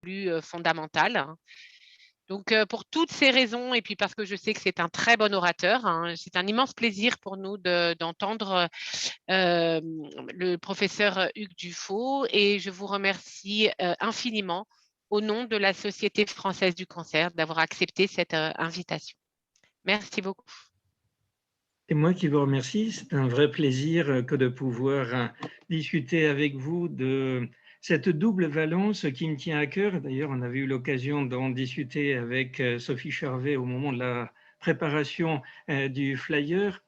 plus fondamentale, hein. Donc, pour toutes ces raisons et puis parce que je sais que c'est un très bon orateur, hein, c'est un immense plaisir pour nous d'entendre, le professeur Hugues Dufaux et je vous remercie, infiniment au nom de la Société française du cancer d'avoir accepté cette, invitation. Merci beaucoup. C'est moi qui vous remercie. C'est un vrai plaisir que de pouvoir discuter avec vous de cette double valence qui me tient à cœur. D'ailleurs, on avait eu l'occasion d'en discuter avec Sophie Charvet au moment de la préparation du flyer,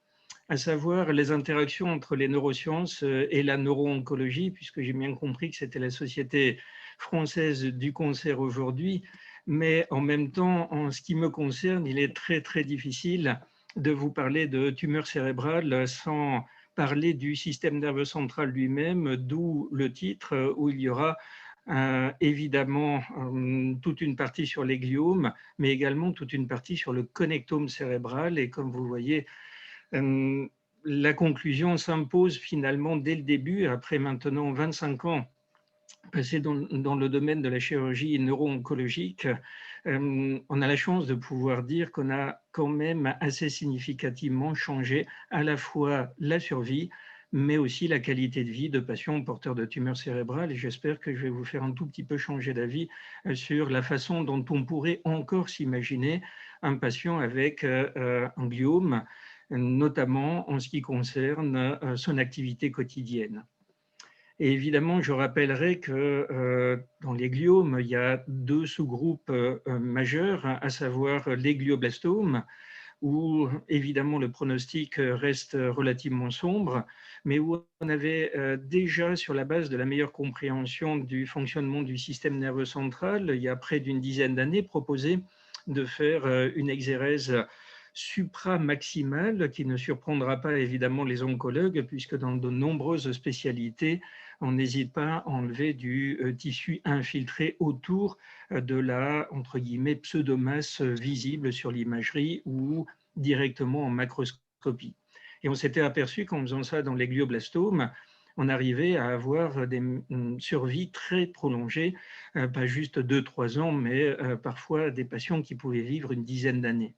à savoir les interactions entre les neurosciences et la neuro-oncologie, puisque j'ai bien compris que c'était la Société française du cancer aujourd'hui. Mais en même temps, en ce qui me concerne, il est très, très difficile de vous parler de tumeur cérébrale sans parler du système nerveux central lui-même, d'où le titre où il y aura évidemment toute une partie sur les gliomes, mais également toute une partie sur le connectome cérébral. Et comme vous voyez, la conclusion s'impose finalement dès le début, après maintenant 25 ans passés dans le domaine de la chirurgie neuro-oncologique. On a la chance de pouvoir dire qu'on a quand même assez significativement changé à la fois la survie, mais aussi la qualité de vie de patients porteurs de tumeurs cérébrales. Et j'espère que je vais vous faire un tout petit peu changer d'avis sur la façon dont on pourrait encore s'imaginer un patient avec un gliome, notamment en ce qui concerne son activité quotidienne. Et évidemment, je rappellerai que dans les gliomes, il y a deux sous-groupes majeurs, à savoir les glioblastomes, où évidemment le pronostic reste relativement sombre, mais où on avait déjà, sur la base de la meilleure compréhension du fonctionnement du système nerveux central, il y a près d'une dizaine d'années, proposé de faire une exérèse supramaximale qui ne surprendra pas évidemment les oncologues, puisque dans de nombreuses spécialités, on n'hésite pas à enlever du tissu infiltré autour de la, entre guillemets, pseudomasse visible sur l'imagerie ou directement en macroscopie. Et on s'était aperçu qu'en faisant ça dans les glioblastomes, on arrivait à avoir des survies très prolongées, pas juste 2-3 ans, mais parfois des patients qui pouvaient vivre une dizaine d'années.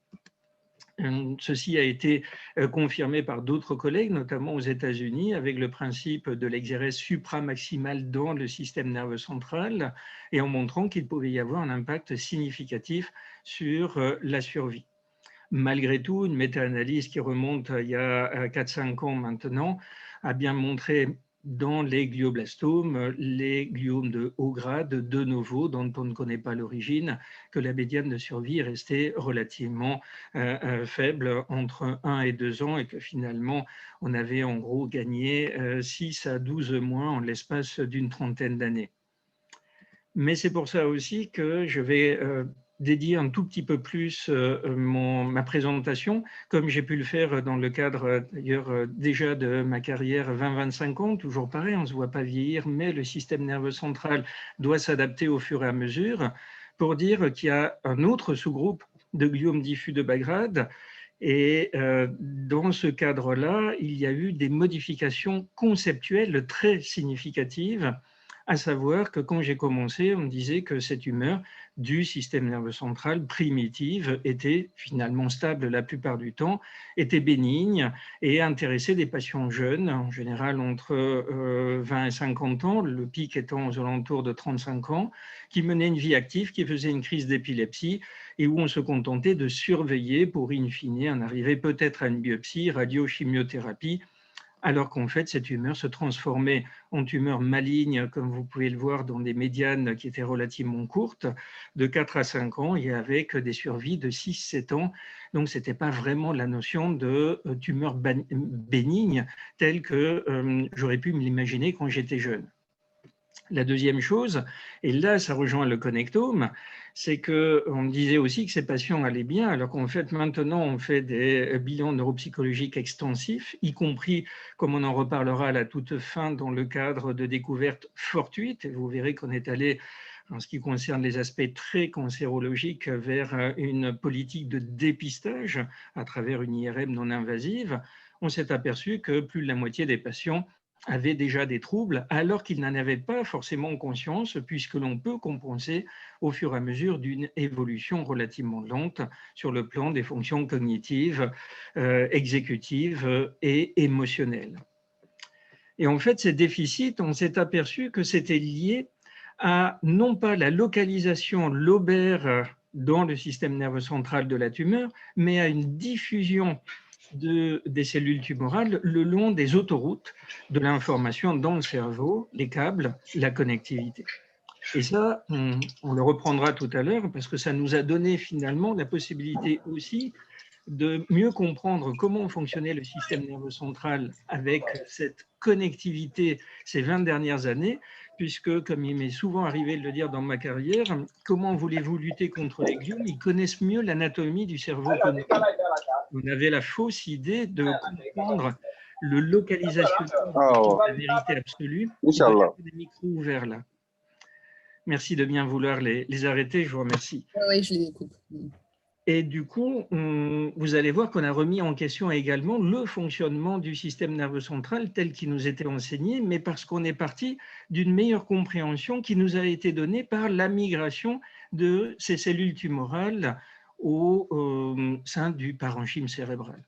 Ceci a été confirmé par d'autres collègues, notamment aux États-Unis, avec le principe de l'exérèse supramaximale dans le système nerveux central et en montrant qu'il pouvait y avoir un impact significatif sur la survie. Malgré tout, une méta-analyse qui remonte il y a 4-5 ans maintenant a bien montré dans les glioblastomes, les gliomes de haut grade, de novo, dont on ne connaît pas l'origine, que la médiane de survie est restée relativement faible, entre 1 et 2 ans, et que finalement, on avait en gros gagné 6 à 12 mois en l'espace d'une trentaine d'années. Mais c'est pour ça aussi que je vais dédier un tout petit peu plus ma présentation, comme j'ai pu le faire dans le cadre d'ailleurs déjà de ma carrière 20-25 ans, toujours pareil, on ne se voit pas vieillir, mais le système nerveux central doit s'adapter au fur et à mesure, pour dire qu'il y a un autre sous-groupe de gliome diffus de bas grade. Et dans ce cadre-là, il y a eu des modifications conceptuelles très significatives, à savoir que quand j'ai commencé, on me disait que ces tumeurs du système nerveux central primitive étaient finalement stables la plupart du temps, étaient bénignes et intéressaient des patients jeunes, en général entre 20 et 50 ans, le pic étant aux alentours de 35 ans, qui menaient une vie active, qui faisaient une crise d'épilepsie et où on se contentait de surveiller pour in fine en arriver peut-être à une biopsie, radiochimiothérapie, alors qu'en fait, ces tumeurs se transformaient en tumeurs malignes, comme vous pouvez le voir, dans des médianes qui étaient relativement courtes, de 4 à 5 ans, et avec des survies de 6-7 ans. Donc, ce n'était pas vraiment la notion de tumeur bénigne telle que j'aurais pu me l'imaginer quand j'étais jeune. La deuxième chose, et là ça rejoint le connectome, c'est qu'on me disait aussi que ces patients allaient bien, alors qu'en fait maintenant on fait des bilans neuropsychologiques extensifs, y compris, comme on en reparlera à la toute fin, dans le cadre de découvertes fortuites, et vous verrez qu'on est allé, en ce qui concerne les aspects très cancérologiques, vers une politique de dépistage à travers une IRM non invasive. On s'est aperçu que plus de la moitié des patients avaient déjà des troubles alors qu'ils n'en avaient pas forcément conscience, puisque l'on peut compenser au fur et à mesure d'une évolution relativement lente sur le plan des fonctions cognitives, exécutives et émotionnelles. Et en fait, ces déficits, on s'est aperçu que c'était lié à non pas la localisation lobaire dans le système nerveux central de la tumeur, mais à une diffusion des cellules tumorales le long des autoroutes de l'information dans le cerveau, les câbles, la connectivité. Et ça, on le reprendra tout à l'heure parce que ça nous a donné finalement la possibilité aussi de mieux comprendre comment fonctionnait le système nerveux central avec cette connectivité ces 20 dernières années, puisque, comme il m'est souvent arrivé de le dire dans ma carrière, comment voulez-vous lutter contre les gliomes? Ils connaissent mieux l'anatomie du cerveau que nous. On avait la fausse idée de comprendre le localisationnel de la vérité absolue et de laisser des micros ouverts là. Merci de bien vouloir les arrêter, je vous remercie. Oui, je les coupe. Et du coup, vous allez voir qu'on a remis en question également le fonctionnement du système nerveux central tel qu'il nous était enseigné, mais parce qu'on est parti d'une meilleure compréhension qui nous a été donnée par la migration de ces cellules tumorales au sein du parenchyme cérébral.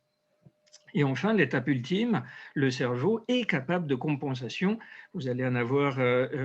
Et enfin, l'étape ultime, le cerveau est capable de compensation. Vous allez en avoir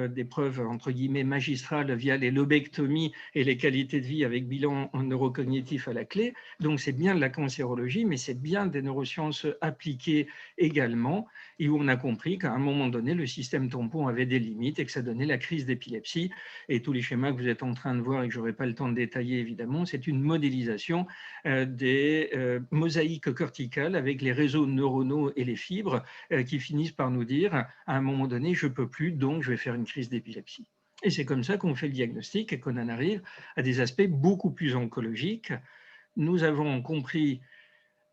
des preuves, entre guillemets, magistrales via les lobectomies et les qualités de vie avec bilan neurocognitif à la clé. Donc, c'est bien de la cancérologie, mais c'est bien des neurosciences appliquées également, et où on a compris qu'à un moment donné, le système tampon avait des limites et que ça donnait la crise d'épilepsie. Et tous les schémas que vous êtes en train de voir et que je n'aurai pas le temps de détailler, évidemment, c'est une modélisation des mosaïques corticales avec les réseaux neuronaux et les fibres qui finissent par nous dire à un moment donné, je ne peux plus, donc je vais faire une crise d'épilepsie. Et c'est comme ça qu'on fait le diagnostic et qu'on en arrive à des aspects beaucoup plus oncologiques. Nous avons compris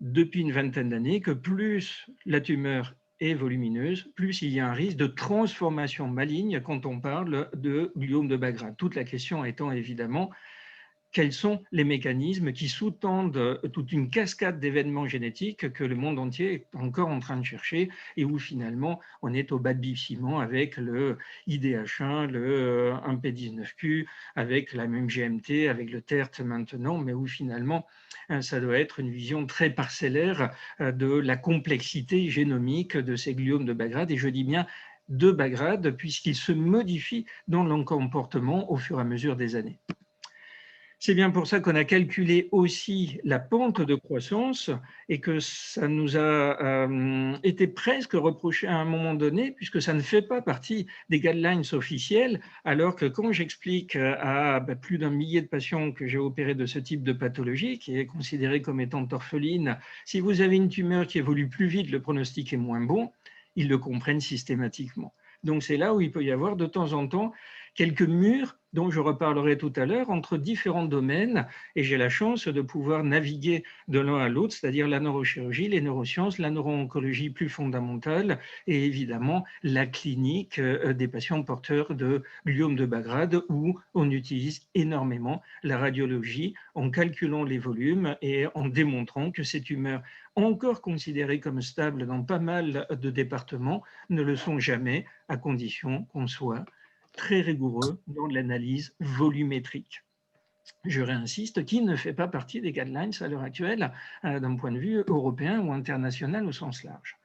depuis une vingtaine d'années que plus la tumeur est volumineuse, plus il y a un risque de transformation maligne quand on parle de gliome de Bagrate. Toute la question étant évidemment quels sont les mécanismes qui sous-tendent toute une cascade d'événements génétiques que le monde entier est encore en train de chercher et où finalement on est au balbutiement avec le IDH1, le 1P19Q, avec la même GMT, avec le TERT maintenant, mais où finalement ça doit être une vision très parcellaire de la complexité génomique de ces gliomes de Bagrate. Et je dis bien de Bagrate puisqu'ils se modifient dans leur comportement au fur et à mesure des années. C'est bien pour ça qu'on a calculé aussi la pente de croissance et que ça nous a été presque reproché à un moment donné, puisque ça ne fait pas partie des guidelines officielles, alors que quand j'explique à plus d'un millier de patients que j'ai opérés de ce type de pathologie, qui est considérée comme étant orpheline, si vous avez une tumeur qui évolue plus vite, le pronostic est moins bon, ils le comprennent systématiquement. Donc c'est là où il peut y avoir de temps en temps quelques murs dont je reparlerai tout à l'heure entre différents domaines et j'ai la chance de pouvoir naviguer de l'un à l'autre, c'est-à-dire la neurochirurgie, les neurosciences, la neuro-oncologie plus fondamentale et évidemment la clinique des patients porteurs de gliome de Bagrate où on utilise énormément la radiologie en calculant les volumes et en démontrant que ces tumeurs encore considérées comme stables dans pas mal de départements ne le sont jamais à condition qu'on soit très rigoureux dans l'analyse volumétrique. Je réinsiste, qui ne fait pas partie des guidelines à l'heure actuelle d'un point de vue européen ou international au sens large.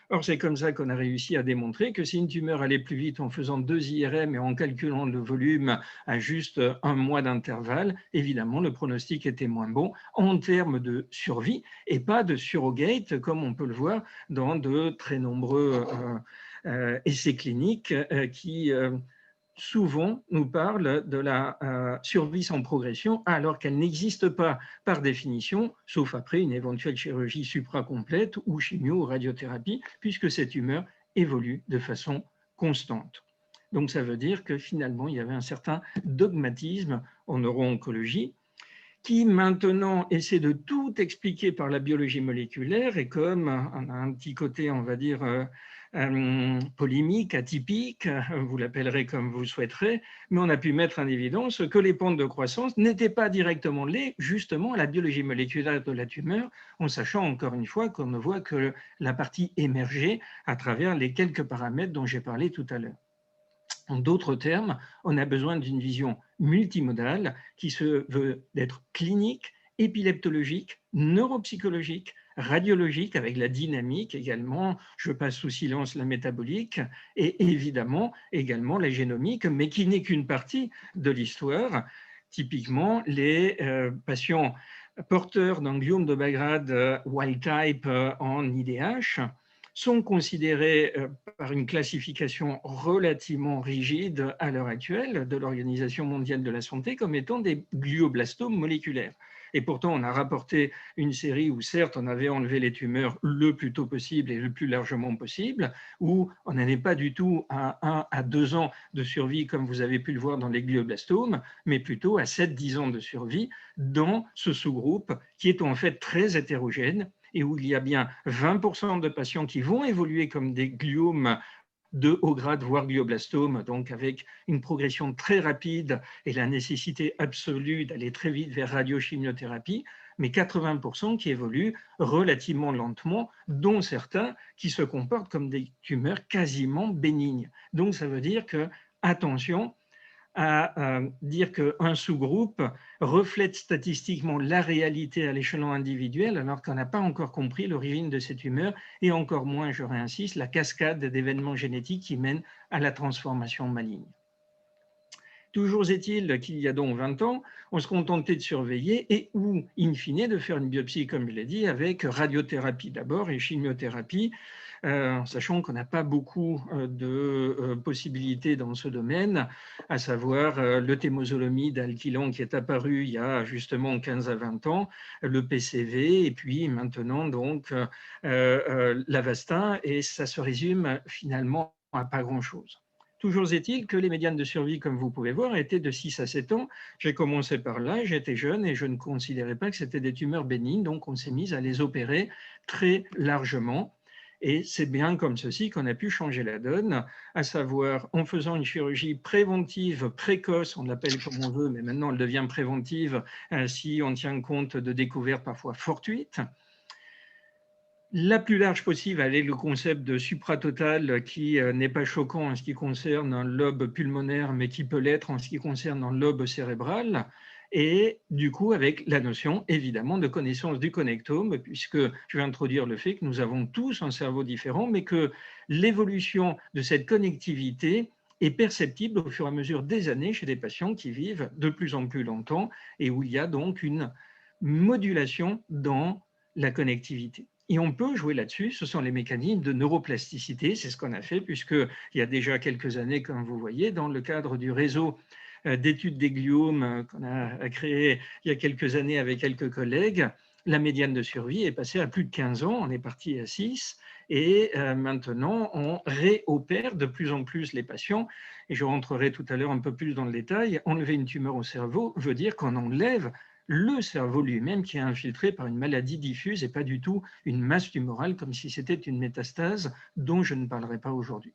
Or, c'est comme ça qu'on a réussi à démontrer que si une tumeur allait plus vite en faisant 2 IRM et en calculant le volume à juste 1 mois d'intervalle, évidemment, le pronostic était moins bon en termes de survie et pas de surrogate, comme on peut le voir dans de très nombreux essais cliniques qui souvent nous parle de la survie sans progression alors qu'elle n'existe pas par définition, sauf après une éventuelle chirurgie supracomplète ou chimio ou radiothérapie, puisque cette tumeur évolue de façon constante. Donc ça veut dire que finalement, il y avait un certain dogmatisme en neuro-oncologie qui maintenant essaie de tout expliquer par la biologie moléculaire et comme on a un petit côté, on va dire, polémique, atypique, vous l'appellerez comme vous souhaiterez, mais on a pu mettre en évidence que les pentes de croissance n'étaient pas directement liées justement à la biologie moléculaire de la tumeur, en sachant encore une fois qu'on ne voit que la partie émergée à travers les quelques paramètres dont j'ai parlé tout à l'heure. En d'autres termes, on a besoin d'une vision multimodale qui se veut d'être clinique, épileptologique, neuropsychologique, radiologique avec la dynamique également, je passe sous silence la métabolique et évidemment également la génomique, mais qui n'est qu'une partie de l'histoire. Typiquement, les patients porteurs d'un gliome de Bagrade wild type en IDH sont considérés par une classification relativement rigide à l'heure actuelle de l'Organisation mondiale de la santé comme étant des glioblastomes moléculaires. Et pourtant, on a rapporté une série où certes, on avait enlevé les tumeurs le plus tôt possible et le plus largement possible, où on n'en est pas du tout à 1 à 2 ans de survie, comme vous avez pu le voir dans les glioblastomes, mais plutôt à 7-10 ans de survie dans ce sous-groupe qui est en fait très hétérogène et où il y a bien 20% de patients qui vont évoluer comme des gliomes de haut grade, voire glioblastomes, donc avec une progression très rapide et la nécessité absolue d'aller très vite vers radiochimiothérapie, mais 80% qui évoluent relativement lentement, dont certains qui se comportent comme des tumeurs quasiment bénignes. Donc ça veut dire que, attention, à dire qu'un sous-groupe reflète statistiquement la réalité à l'échelon individuel alors qu'on n'a pas encore compris l'origine de ces tumeurs et encore moins, je réinsiste, la cascade d'événements génétiques qui mènent à la transformation maligne. Toujours est-il qu'il y a donc 20 ans, on se contentait de surveiller et ou, in fine, de faire une biopsie, comme je l'ai dit, avec radiothérapie d'abord et chimiothérapie, en sachant qu'on n'a pas beaucoup de possibilités dans ce domaine, à savoir le thémozolamide alkylon qui est apparu il y a justement 15 à 20 ans, le PCV et puis maintenant donc l'Avastin, et ça se résume finalement à pas grand-chose. Toujours est-il que les médianes de survie, comme vous pouvez voir, étaient de 6 à 7 ans. J'ai commencé par là, j'étais jeune et je ne considérais pas que c'était des tumeurs bénignes, donc on s'est mis à les opérer très largement. Et c'est bien comme ceci qu'on a pu changer la donne, à savoir en faisant une chirurgie préventive précoce, on l'appelle comme on veut, mais maintenant elle devient préventive si on tient compte de découvertes parfois fortuites. La plus large possible avec le concept de supratotal qui n'est pas choquant en ce qui concerne un lobe pulmonaire, mais qui peut l'être en ce qui concerne un lobe cérébral. Et du coup, avec la notion, évidemment, de connaissance du connectome, puisque je vais introduire le fait que nous avons tous un cerveau différent, mais que l'évolution de cette connectivité est perceptible au fur et à mesure des années chez des patients qui vivent de plus en plus longtemps et où il y a donc une modulation dans la connectivité. Et on peut jouer là-dessus, ce sont les mécanismes de neuroplasticité, c'est ce qu'on a fait puisqu'il y a déjà quelques années, comme vous voyez, dans le cadre du réseau d'études des gliomes qu'on a créé il y a quelques années avec quelques collègues, la médiane de survie est passée à plus de 15 ans, on est parti à 6, et maintenant on réopère de plus en plus les patients, et je rentrerai tout à l'heure un peu plus dans le détail. Enlever une tumeur au cerveau veut dire qu'on enlève le cerveau lui-même qui est infiltré par une maladie diffuse et pas du tout une masse tumorale comme si c'était une métastase dont je ne parlerai pas aujourd'hui.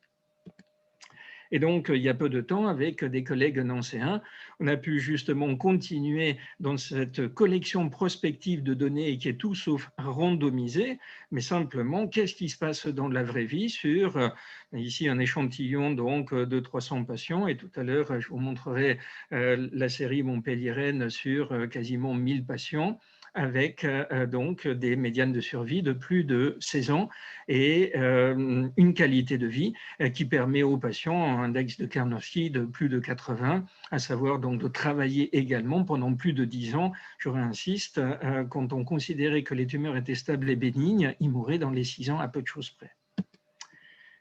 Et donc, il y a peu de temps, avec des collègues nancéens, on a pu justement continuer dans cette collection prospective de données qui est tout sauf randomisée, mais simplement, qu'est-ce qui se passe dans la vraie vie sur, ici, un échantillon donc de 300 patients, et tout à l'heure, je vous montrerai la série Montpellier-Rennes sur quasiment 1000 patients, avec donc des médianes de survie de plus de 16 ans et une qualité de vie qui permet aux patients un index de Karnofsky de plus de 80, à savoir donc de travailler également pendant plus de 10 ans. Je réinsiste, quand on considérait que les tumeurs étaient stables et bénignes, ils mouraient dans les 6 ans à peu de choses près.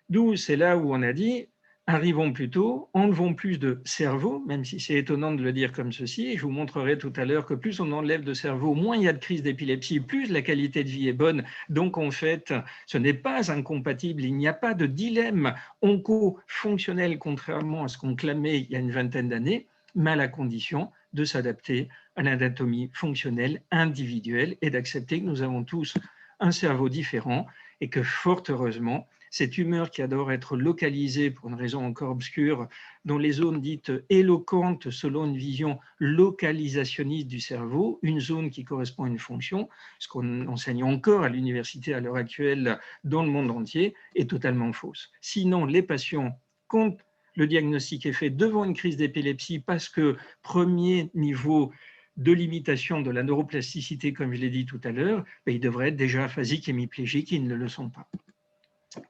D'où c'est là où on a dit, arrivons plus tôt, enlevons plus de cerveau, même si c'est étonnant de le dire comme ceci, et je vous montrerai tout à l'heure que plus on enlève de cerveau, moins il y a de crises d'épilepsie, plus la qualité de vie est bonne. Donc en fait, ce n'est pas incompatible, il n'y a pas de dilemme onco-fonctionnel, contrairement à ce qu'on clamait il y a une vingtaine d'années, mais à la condition de s'adapter à l'anatomie fonctionnelle individuelle et d'accepter que nous avons tous un cerveau différent et que fort heureusement, ces tumeurs qui adorent être localisées pour une raison encore obscure dans les zones dites éloquentes selon une vision localisationniste du cerveau, une zone qui correspond à une fonction, ce qu'on enseigne encore à l'université à l'heure actuelle dans le monde entier, est totalement fausse. Sinon, les patients, quand le diagnostic est fait devant une crise d'épilepsie, parce que premier niveau de limitation de la neuroplasticité, comme je l'ai dit tout à l'heure, ils devraient être déjà aphasiques, hémiplégiques, ils ne le sont pas.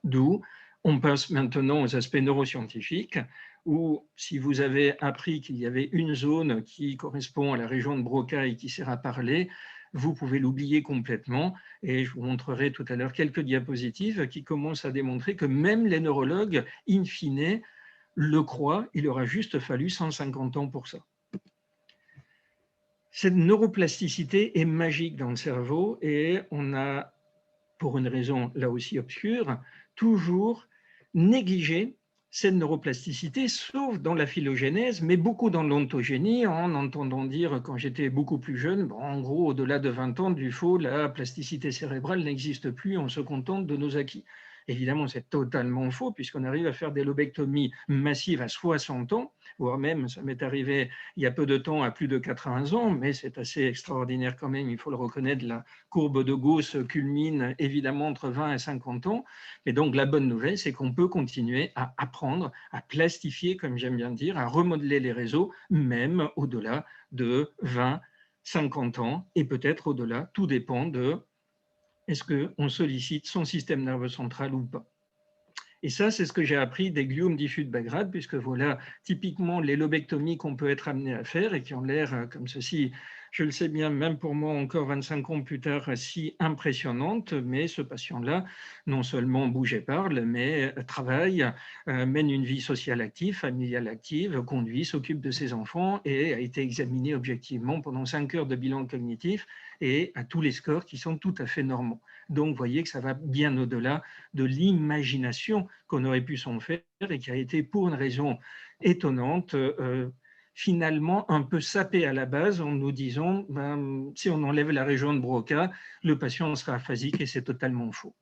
D'où on passe maintenant aux aspects neuroscientifiques, où si vous avez appris qu'il y avait une zone qui correspond à la région de Broca et qui sert à parler, vous pouvez l'oublier complètement. Et je vous montrerai tout à l'heure quelques diapositives qui commencent à démontrer que même les neurologues, in fine, le croient. Il aura juste fallu 150 ans pour ça. Cette neuroplasticité est magique dans le cerveau et on a, pour une raison là aussi obscure, toujours négligé cette neuroplasticité, sauf dans la phylogénèse, mais beaucoup dans l'ontogénie, en entendant dire, quand j'étais beaucoup plus jeune, bon, en gros, au-delà de 20 ans, du faux, la plasticité cérébrale n'existe plus, on se contente de nos acquis. Évidemment, c'est totalement faux, puisqu'on arrive à faire des lobectomies massives à 60 ans, voire même, ça m'est arrivé il y a peu de temps, à plus de 80 ans, mais c'est assez extraordinaire quand même, il faut le reconnaître, la courbe de Gauss culmine évidemment entre 20 et 50 ans. Et donc, la bonne nouvelle, c'est qu'on peut continuer à apprendre, à plastifier, comme j'aime bien dire, à remodeler les réseaux, même au-delà de 20, 50 ans, et peut-être au-delà, tout dépend de est-ce qu'on sollicite son système nerveux central ou pas. Et ça, c'est ce que j'ai appris des gliomes diffus de Bagrad, puisque voilà typiquement les lobectomies qu'on peut être amené à faire et qui ont l'air comme ceci, je le sais bien, même pour moi encore 25 ans plus tard, si impressionnantes. Mais ce patient-là, non seulement bouge et parle, mais travaille, mène une vie sociale active, familiale active, conduit, s'occupe de ses enfants et a été examiné objectivement pendant 5 heures de bilan cognitif et à tous les scores qui sont tout à fait normaux. Donc, vous voyez que ça va bien au-delà de l'imagination qu'on aurait pu s'en faire et qui a été, pour une raison étonnante, finalement un peu sapé à la base en nous disant si on enlève la région de Broca, le patient sera aphasique et c'est totalement faux.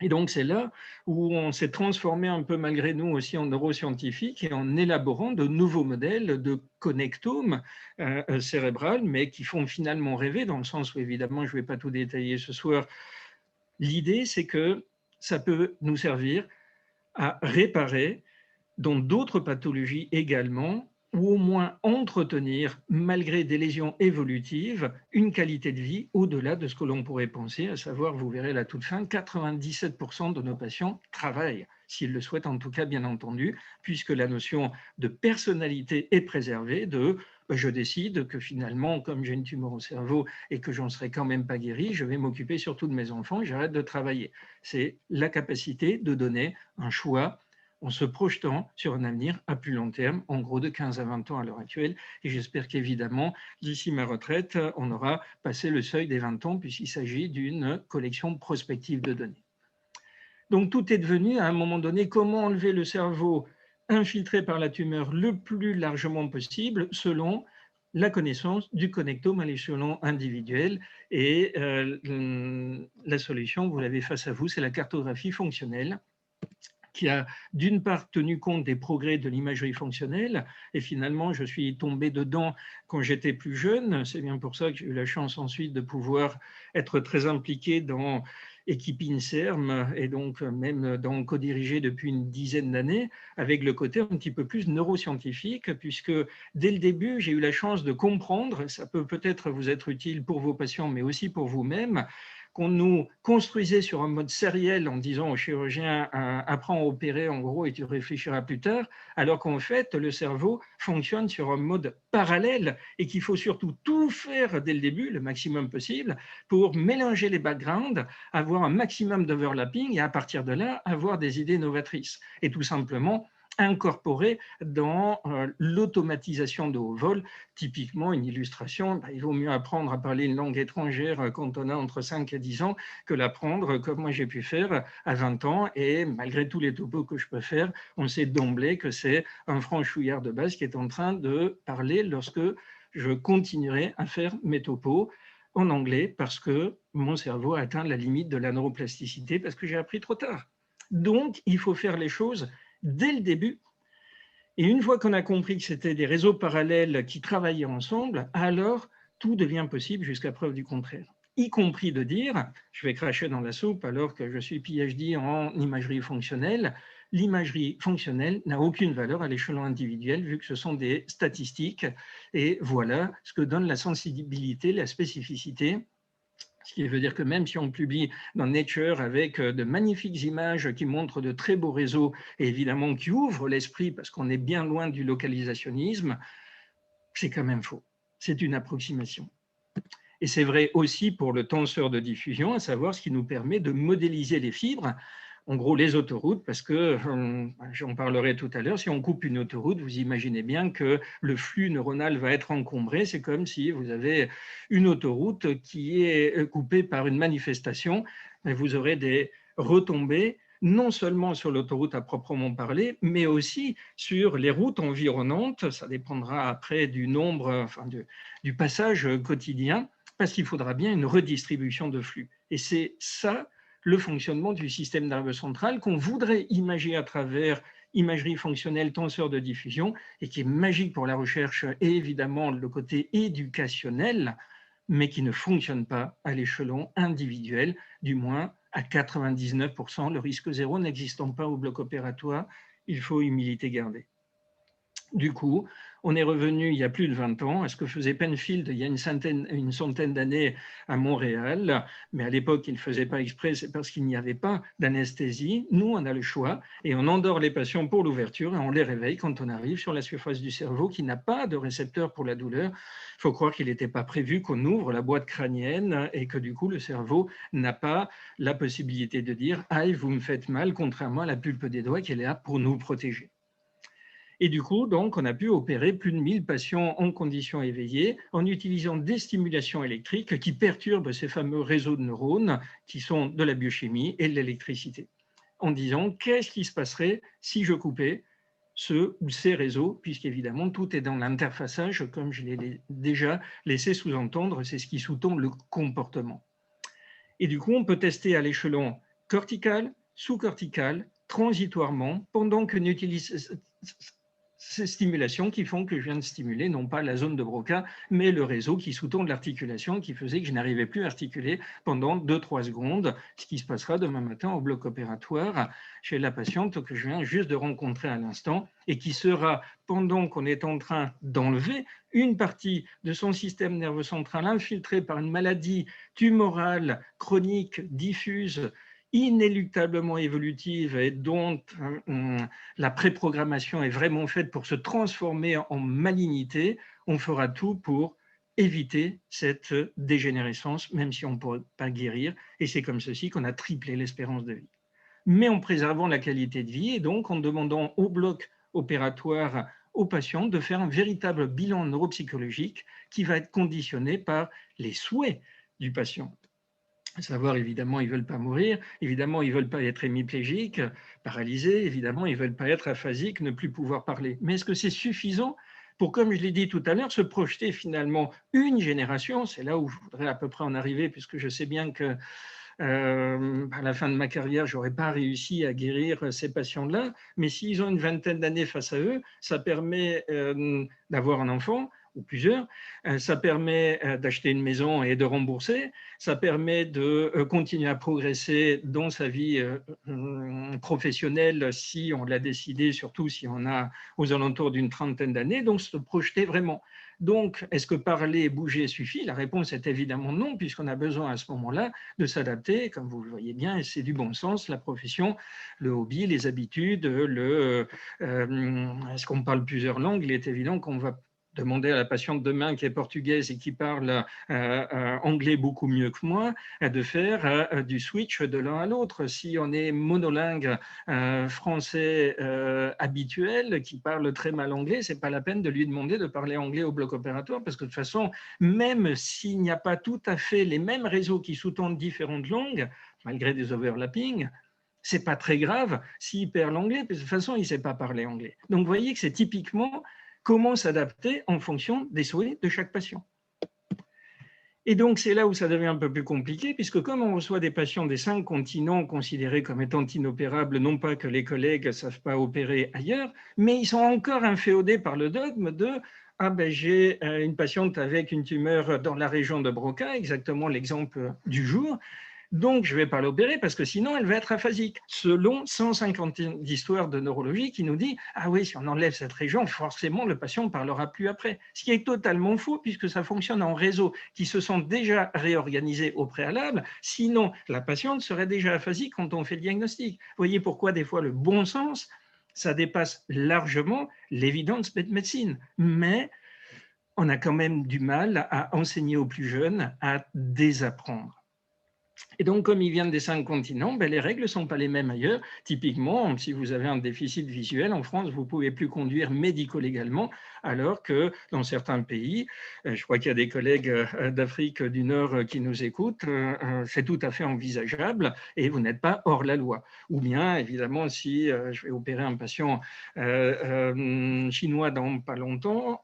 Et donc c'est là où on s'est transformé un peu malgré nous aussi en neuroscientifique et en élaborant de nouveaux modèles de connectomes cérébral, mais qui font finalement rêver dans le sens où évidemment je ne vais pas tout détailler ce soir. L'idée c'est que ça peut nous servir à réparer dans d'autres pathologies également, ou au moins entretenir, malgré des lésions évolutives, une qualité de vie au-delà de ce que l'on pourrait penser, à savoir, vous verrez à la toute fin, 97% de nos patients travaillent, s'ils le souhaitent en tout cas, bien entendu, puisque la notion de personnalité est préservée, de je décide que finalement, comme j'ai une tumeur au cerveau et que j'en serai quand même pas guéri, je vais m'occuper surtout de mes enfants et j'arrête de travailler. C'est la capacité de donner un choix en se projetant sur un avenir à plus long terme, en gros de 15 à 20 ans à l'heure actuelle. Et j'espère qu'évidemment, d'ici ma retraite, on aura passé le seuil des 20 ans, puisqu'il s'agit d'une collection prospective de données. Donc tout est devenu, à un moment donné, comment enlever le cerveau infiltré par la tumeur le plus largement possible, selon la connaissance du connectome à l'échelon individuel. Et la solution, vous l'avez face à vous, c'est la cartographie fonctionnelle, qui a d'une part tenu compte des progrès de l'imagerie fonctionnelle, et finalement je suis tombé dedans quand j'étais plus jeune. C'est bien pour ça que j'ai eu la chance ensuite de pouvoir être très impliqué dans équipe INSERM et donc même dans co-dirigé depuis une dizaine d'années, avec le côté un petit peu plus neuroscientifique, puisque dès le début j'ai eu la chance de comprendre, ça peut peut-être vous être utile pour vos patients mais aussi pour vous-même, qu'on nous construisait sur un mode sériel en disant au chirurgien apprends à opérer en gros et tu réfléchiras plus tard, alors qu'en fait le cerveau fonctionne sur un mode parallèle et qu'il faut surtout tout faire dès le début, le maximum possible, pour mélanger les backgrounds, avoir un maximum d'overlapping et à partir de là avoir des idées novatrices et tout simplement incorporé dans l'automatisation de haut vol. Typiquement, une illustration, il vaut mieux apprendre à parler une langue étrangère quand on a entre 5 et 10 ans que l'apprendre comme moi j'ai pu faire à 20 ans. Et malgré tous les topos que je peux faire, on sait d'emblée que c'est un franchouillard de base qui est en train de parler lorsque je continuerai à faire mes topos en anglais parce que mon cerveau a atteint la limite de la neuroplasticité parce que j'ai appris trop tard. Donc, il faut faire les choses dès le début. Et une fois qu'on a compris que c'était des réseaux parallèles qui travaillaient ensemble, alors tout devient possible jusqu'à preuve du contraire. Y compris de dire, je vais cracher dans la soupe alors que je suis PhD en imagerie fonctionnelle, l'imagerie fonctionnelle n'a aucune valeur à l'échelon individuel vu que ce sont des statistiques. Et voilà ce que donne la sensibilité, la spécificité. Ce qui veut dire que même si on publie dans Nature avec de magnifiques images qui montrent de très beaux réseaux et évidemment qui ouvrent l'esprit parce qu'on est bien loin du localisationnisme, c'est quand même faux. C'est une approximation. Et c'est vrai aussi pour le tenseur de diffusion, à savoir ce qui nous permet de modéliser les fibres. En gros, les autoroutes, parce que j'en parlerai tout à l'heure, si on coupe une autoroute, vous imaginez bien que le flux neuronal va être encombré. C'est comme si vous avez une autoroute qui est coupée par une manifestation, et vous aurez des retombées non seulement sur l'autoroute à proprement parler, mais aussi sur les routes environnantes. Ça dépendra après du nombre, du passage quotidien, parce qu'il faudra bien une redistribution de flux. Et c'est ça le fonctionnement du système nerveux central qu'on voudrait imaginer à travers imagerie fonctionnelle, tenseur de diffusion, et qui est magique pour la recherche et évidemment le côté éducationnel, mais qui ne fonctionne pas à l'échelon individuel, du moins à 99%, le risque zéro n'existant pas au bloc opératoire, il faut humilité garder. Du coup, on est revenu il y a plus de 20 ans à ce que faisait Penfield il y a une centaine d'années à Montréal, mais à l'époque, il ne faisait pas exprès, c'est parce qu'il n'y avait pas d'anesthésie. Nous, on a le choix et on endort les patients pour l'ouverture et on les réveille quand on arrive sur la surface du cerveau qui n'a pas de récepteur pour la douleur. Il faut croire qu'il n'était pas prévu qu'on ouvre la boîte crânienne et que du coup, le cerveau n'a pas la possibilité de dire « Aïe, vous me faites mal », contrairement à la pulpe des doigts qui est là pour nous protéger. Et du coup, donc, on a pu opérer plus de 1000 patients en conditions éveillées en utilisant des stimulations électriques qui perturbent ces fameux réseaux de neurones qui sont de la biochimie et de l'électricité, en disant qu'est-ce qui se passerait si je coupais ce ou ces réseaux, puisqu'évidemment, tout est dans l'interfaçage, comme je l'ai déjà laissé sous-entendre, c'est ce qui sous-tend le comportement. Et du coup, on peut tester à l'échelon cortical, sous-cortical, transitoirement, pendant qu'on utilise ces stimulations qui font que je viens de stimuler non pas la zone de Broca, mais le réseau qui sous-tend de l'articulation qui faisait que je n'arrivais plus à articuler pendant 2-3 secondes, ce qui se passera demain matin au bloc opératoire chez la patiente que je viens juste de rencontrer à l'instant et qui sera, pendant qu'on est en train d'enlever une partie de son système nerveux central infiltré par une maladie tumorale chronique diffuse inéluctablement évolutive et dont la préprogrammation est vraiment faite pour se transformer en malignité, on fera tout pour éviter cette dégénérescence, même si on ne pourrait pas guérir. Et c'est comme ceci qu'on a triplé l'espérance de vie. Mais en préservant la qualité de vie et donc en demandant au bloc opératoire aux patients de faire un véritable bilan neuropsychologique qui va être conditionné par les souhaits du patient. À savoir, évidemment, ils ne veulent pas mourir, évidemment, ils ne veulent pas être hémiplégiques, paralysés, évidemment, ils ne veulent pas être aphasiques, ne plus pouvoir parler. Mais est-ce que c'est suffisant pour, comme je l'ai dit tout à l'heure, se projeter finalement une génération? C'est là où je voudrais à peu près en arriver, puisque je sais bien que à la fin de ma carrière, je n'aurais pas réussi à guérir ces patients-là, mais s'ils ont une vingtaine d'années face à eux, ça permet d'avoir un enfant, ou plusieurs, ça permet d'acheter une maison et de rembourser, ça permet de continuer à progresser dans sa vie professionnelle si on l'a décidé, surtout si on a aux alentours d'une trentaine d'années, donc se projeter vraiment. Donc, est-ce que parler et bouger suffit? La réponse est évidemment non, puisqu'on a besoin à ce moment-là de s'adapter, comme vous le voyez bien, et c'est du bon sens, la profession, le hobby, les habitudes, est-ce qu'on parle plusieurs langues? Il est évident qu'on va demander à la patiente demain qui est portugaise et qui parle anglais beaucoup mieux que moi, de faire du switch de l'un à l'autre. Si on est monolingue français habituel, qui parle très mal anglais, c'est pas la peine de lui demander de parler anglais au bloc opératoire, parce que de toute façon, même s'il n'y a pas tout à fait les mêmes réseaux qui sous-tendent différentes langues, malgré des overlappings, c'est pas très grave s'il perd l'anglais, parce que de toute façon, il ne sait pas parler anglais. Donc, vous voyez que c'est typiquement comment s'adapter en fonction des souhaits de chaque patient. Et donc, c'est là où ça devient un peu plus compliqué, puisque comme on reçoit des patients des 5 continents considérés comme étant inopérables, non pas que les collègues ne savent pas opérer ailleurs, mais ils sont encore inféodés par le dogme de ah ben j'ai une patiente avec une tumeur dans la région de Broca, exactement l'exemple du jour, donc, je ne vais pas l'opérer parce que sinon, elle va être aphasique. Selon 150 ans d'histoire de neurologie qui nous dit « Ah oui, si on enlève cette région, forcément, le patient ne parlera plus après ». Ce qui est totalement faux puisque ça fonctionne en réseau qui se sont déjà réorganisés au préalable. Sinon, la patiente serait déjà aphasique quand on fait le diagnostic. Vous voyez pourquoi des fois le bon sens, ça dépasse largement l'évidence de médecine. Mais on a quand même du mal à enseigner aux plus jeunes à désapprendre. Et donc, comme ils viennent des 5 continents, ben, les règles ne sont pas les mêmes ailleurs. Typiquement, si vous avez un déficit visuel, en France, vous ne pouvez plus conduire médico-légalement, alors que dans certains pays, je crois qu'il y a des collègues d'Afrique du Nord qui nous écoutent, c'est tout à fait envisageable et vous n'êtes pas hors la loi. Ou bien, évidemment, si je vais opérer un patient chinois dans pas longtemps,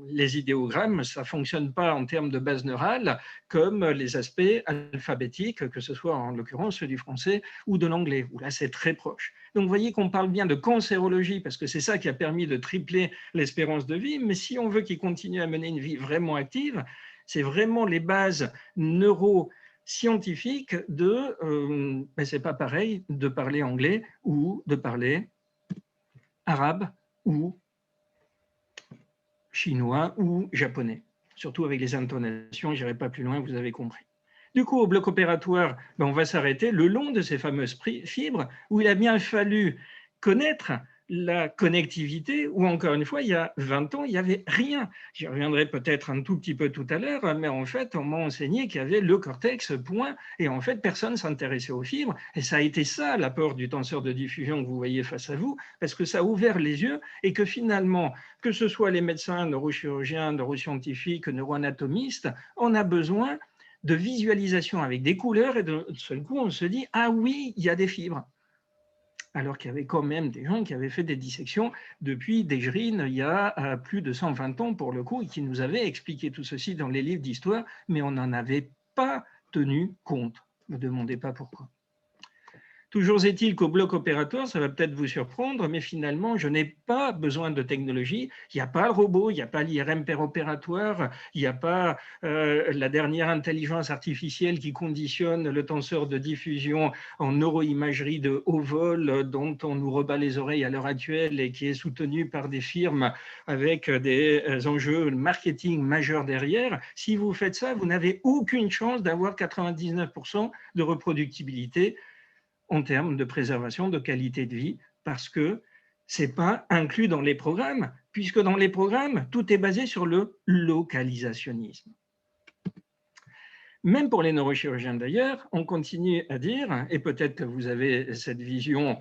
les idéogrammes, ça ne fonctionne pas en termes de base neurale comme les aspects alphabétiques, que ce soit en l'occurrence du français ou de l'anglais, où là c'est très proche. Donc vous voyez qu'on parle bien de cancérologie, parce que c'est ça qui a permis de tripler l'espérance de vie, mais si on veut qu'il continue à mener une vie vraiment active, c'est vraiment les bases neuroscientifiques de, c'est pas pareil de parler anglais ou de parler arabe ou chinois ou japonais, surtout avec les intonations, je n'irai pas plus loin, vous avez compris. Du coup, au bloc opératoire, on va s'arrêter le long de ces fameuses fibres où il a bien fallu connaître la connectivité, où encore une fois, il y a 20 ans, il n'y avait rien. J'y reviendrai peut-être un tout petit peu tout à l'heure, mais en fait, on m'a enseigné qu'il y avait le cortex, point, et en fait, personne ne s'intéressait aux fibres, et ça a été ça l'apport du tenseur de diffusion que vous voyez face à vous, parce que ça a ouvert les yeux, et que finalement, que ce soit les médecins, neurochirurgiens, neuroscientifiques, neuroanatomistes, on a besoin de visualisation avec des couleurs et de seul coup, on se dit « Ah oui, il y a des fibres ». Alors qu'il y avait quand même des gens qui avaient fait des dissections depuis Desgerine il y a plus de 120 ans pour le coup et qui nous avaient expliqué tout ceci dans les livres d'histoire, mais on n'en avait pas tenu compte. Ne me demandez pas pourquoi. Toujours est-il qu'au bloc opératoire, ça va peut-être vous surprendre, mais finalement, je n'ai pas besoin de technologie. Il n'y a pas le robot, il n'y a pas l'IRM péropératoire, il n'y a pas la dernière intelligence artificielle qui conditionne le tenseur de diffusion en neuroimagerie de haut vol dont on nous rebat les oreilles à l'heure actuelle et qui est soutenu par des firmes avec des enjeux marketing majeurs derrière. Si vous faites ça, vous n'avez aucune chance d'avoir 99% de reproductibilité en termes de préservation de qualité de vie, parce que ce n'est pas inclus dans les programmes, puisque dans les programmes, tout est basé sur le localisationnisme. Même pour les neurochirurgiens d'ailleurs, on continue à dire, et peut-être que vous avez cette vision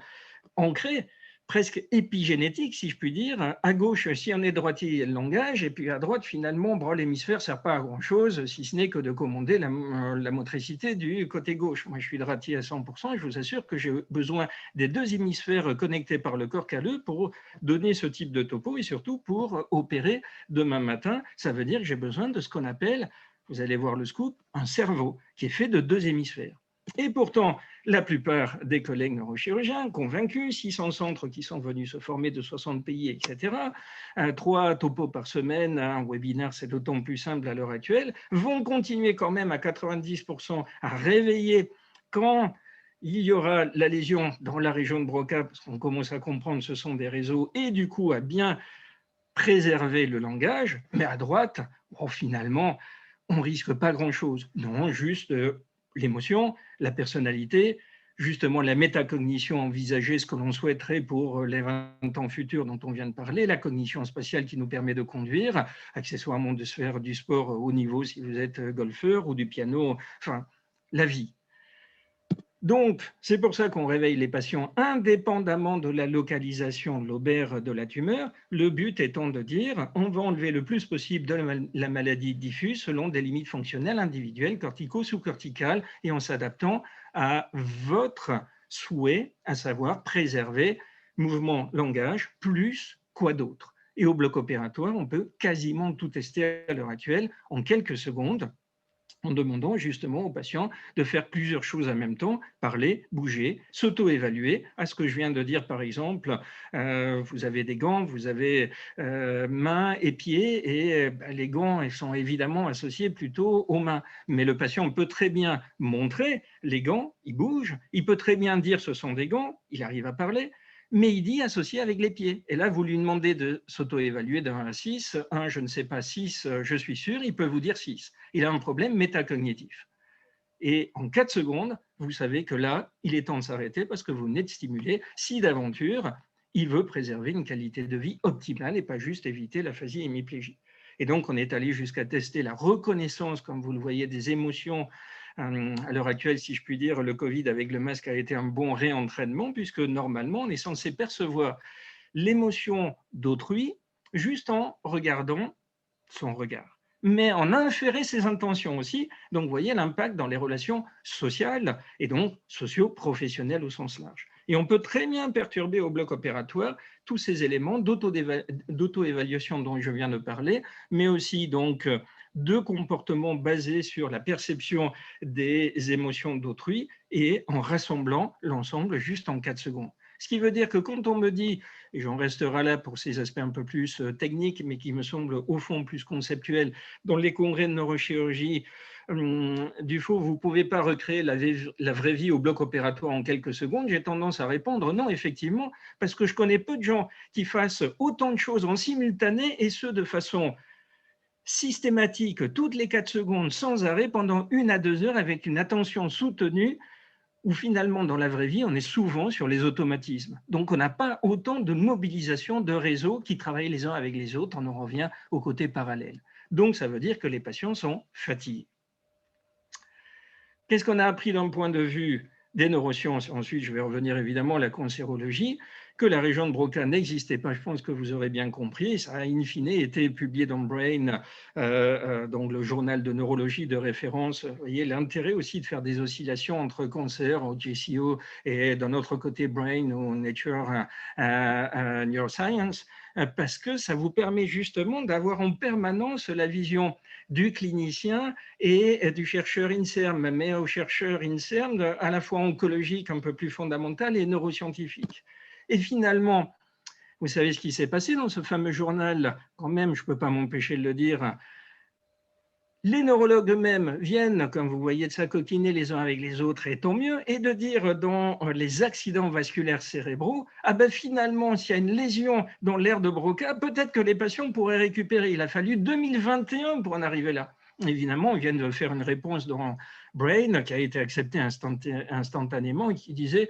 ancrée, presque épigénétique, si je puis dire. À gauche, si on est droitier, il y a le langage, et puis à droite, finalement, l'hémisphère ne sert pas à grand-chose, si ce n'est que de commander la motricité du côté gauche. Moi, je suis droitier à 100%, et je vous assure que j'ai besoin des deux hémisphères connectés par le corps calleux pour donner ce type de topo, et surtout pour opérer demain matin. Ça veut dire que j'ai besoin de ce qu'on appelle, vous allez voir le scoop, un cerveau, qui est fait de deux hémisphères. Et pourtant, la plupart des collègues neurochirurgiens convaincus, 600 centres qui sont venus se former de 60 pays, etc., 3 topos par semaine, un webinaire, c'est d'autant plus simple à l'heure actuelle, vont continuer quand même à 90% à réveiller quand il y aura la lésion dans la région de Broca, parce qu'on commence à comprendre que ce sont des réseaux, et du coup à bien préserver le langage, mais à droite, finalement, on risque pas grand-chose. Non, juste l'émotion, la personnalité, justement la métacognition envisagée, ce que l'on souhaiterait pour les 20 ans futurs dont on vient de parler, la cognition spatiale qui nous permet de conduire, accessoirement de se faire du sport au haut niveau si vous êtes golfeur ou du piano, enfin, la vie. Donc, c'est pour ça qu'on réveille les patients indépendamment de la localisation de l'ovaire de la tumeur, le but étant de dire on va enlever le plus possible de la maladie diffuse selon des limites fonctionnelles individuelles, cortico-sous-corticales, et en s'adaptant à votre souhait, à savoir préserver mouvement, langage, plus quoi d'autre. Et au bloc opératoire, on peut quasiment tout tester à l'heure actuelle en quelques secondes. en demandant justement aux patients de faire plusieurs choses en même temps, parler, bouger, s'auto-évaluer. À ce que je viens de dire, par exemple, vous avez des gants, vous avez mains et pieds, et les gants ils sont évidemment associés plutôt aux mains. Mais le patient peut très bien montrer les gants, il bouge, il peut très bien dire ce sont des gants, il arrive à parler, mais il dit associé avec les pieds. Et là, vous lui demandez de s'auto-évaluer de 1 à 6. 1, je ne sais pas, 6, je suis sûr, il peut vous dire 6. Il a un problème métacognitif. Et en 4 secondes, vous savez que là, il est temps de s'arrêter parce que vous venez de stimuler. Si d'aventure, il veut préserver une qualité de vie optimale et pas juste éviter l'aphasie hémiplégique. Et donc, on est allé jusqu'à tester la reconnaissance, comme vous le voyez, des émotions. À l'heure actuelle, si je puis dire, le Covid avec le masque a été un bon réentraînement, puisque normalement, on est censé percevoir l'émotion d'autrui juste en regardant son regard, mais en inférer ses intentions aussi. Donc, vous voyez l'impact dans les relations sociales et donc socio-professionnelles au sens large. Et on peut très bien perturber au bloc opératoire tous ces éléments d'auto-évaluation dont je viens de parler, mais aussi donc de comportements basés sur la perception des émotions d'autrui et en rassemblant l'ensemble juste en 4 secondes. Ce qui veut dire que quand on me dit, et j'en resterai là pour ces aspects un peu plus techniques, mais qui me semblent au fond plus conceptuels, dans les congrès de neurochirurgie, Dufault, vous ne pouvez pas recréer la vraie vie au bloc opératoire en quelques secondes, j'ai tendance à répondre non, effectivement, parce que je connais peu de gens qui fassent autant de choses en simultané, et ce de façon systématique, toutes les 4 secondes, sans arrêt, pendant 1 à 2 heures, avec une attention soutenue, où finalement, dans la vraie vie, on est souvent sur les automatismes. Donc, on n'a pas autant de mobilisation de réseaux qui travaillent les uns avec les autres. On en revient au côté parallèle. Donc, ça veut dire que les patients sont fatigués. Qu'est-ce qu'on a appris d'un point de vue des neurosciences? Ensuite, je vais revenir évidemment à la cancérologie, que la région de Broca n'existait pas. Je pense que vous aurez bien compris. Ça a in fine été publié dans Brain, donc le journal de neurologie de référence. Vous voyez l'intérêt aussi de faire des oscillations entre cancer au JCO et d'un autre côté Brain ou Nature Neuroscience, parce que ça vous permet justement d'avoir en permanence la vision du clinicien et du chercheur INSERM, mais au chercheur INSERM à la fois oncologique, un peu plus fondamental, et neuroscientifique. Et finalement, vous savez ce qui s'est passé dans ce fameux journal, quand même, je ne peux pas m'empêcher de le dire. Les neurologues eux-mêmes viennent, comme vous voyez, de s'acoquiner les uns avec les autres, et tant mieux, et de dire dans les accidents vasculaires cérébraux, ah ben finalement, s'il y a une lésion dans l'aire de Broca, peut-être que les patients pourraient récupérer. Il a fallu 2021 pour en arriver là. Évidemment, on vient de faire une réponse dans Brain qui a été acceptée instantanément et qui disait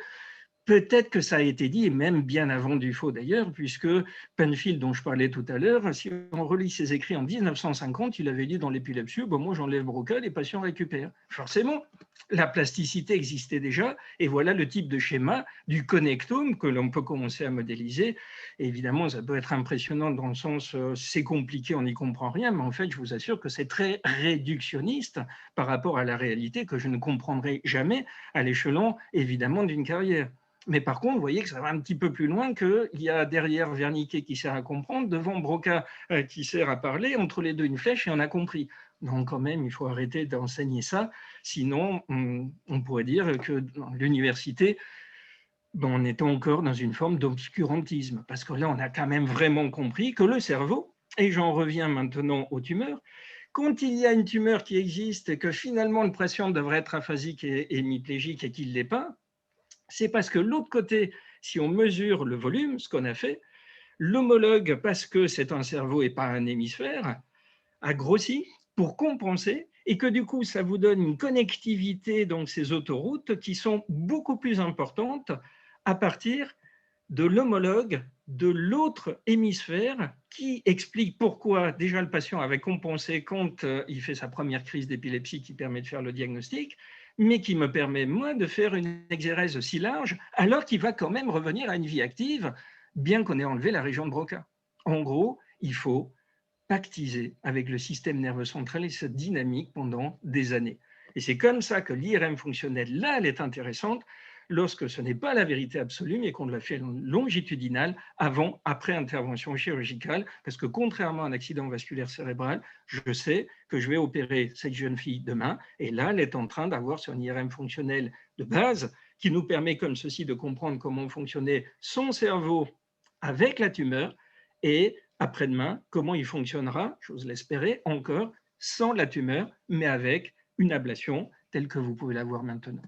peut-être que ça a été dit, et même bien avant Dufault d'ailleurs, puisque Penfield, dont je parlais tout à l'heure, si on relit ses écrits en 1950, il avait dit dans l'épilepsie, bon, moi j'enlève Broca, les patients récupèrent. Forcément, la plasticité existait déjà, et voilà le type de schéma du connectome que l'on peut commencer à modéliser. Et évidemment, ça peut être impressionnant dans le sens, c'est compliqué, on n'y comprend rien, mais en fait, je vous assure que c'est très réductionniste par rapport à la réalité que je ne comprendrai jamais à l'échelon, évidemment, d'une carrière. Mais par contre, vous voyez que ça va un petit peu plus loin, qu'il y a derrière Wernicke qui sert à comprendre, devant Broca qui sert à parler, entre les deux une flèche, et on a compris. Donc quand même, il faut arrêter d'enseigner ça, sinon on pourrait dire que dans l'université, on est encore dans une forme d'obscurantisme, parce que là, on a quand même vraiment compris que le cerveau, et j'en reviens maintenant aux tumeurs, quand il y a une tumeur qui existe et que finalement le patient devrait être aphasique et hémiplégique et qu'il ne l'est pas, c'est parce que l'autre côté, si on mesure le volume, ce qu'on a fait, l'homologue, parce que c'est un cerveau et pas un hémisphère, a grossi pour compenser et que du coup, ça vous donne une connectivité, donc ces autoroutes, qui sont beaucoup plus importantes à partir de l'homologue de l'autre hémisphère qui explique pourquoi déjà le patient avait compensé quand il fait sa première crise d'épilepsie qui permet de faire le diagnostic, mais qui me permet, moi, de faire une exérèse si large, alors qu'il va quand même revenir à une vie active, bien qu'on ait enlevé la région de Broca. En gros, il faut pactiser avec le système nerveux central et cette dynamique pendant des années. Et c'est comme ça que l'IRM fonctionnelle, là, elle est intéressante, lorsque ce n'est pas la vérité absolue, mais qu'on l'a fait longitudinal avant, après intervention chirurgicale, parce que contrairement à un accident vasculaire cérébral, je sais que je vais opérer cette jeune fille demain, et là, elle est en train d'avoir son IRM fonctionnel de base, qui nous permet comme ceci de comprendre comment fonctionnait son cerveau avec la tumeur, et après-demain, comment il fonctionnera, j'ose l'espérer, encore sans la tumeur, mais avec une ablation telle que vous pouvez la voir maintenant.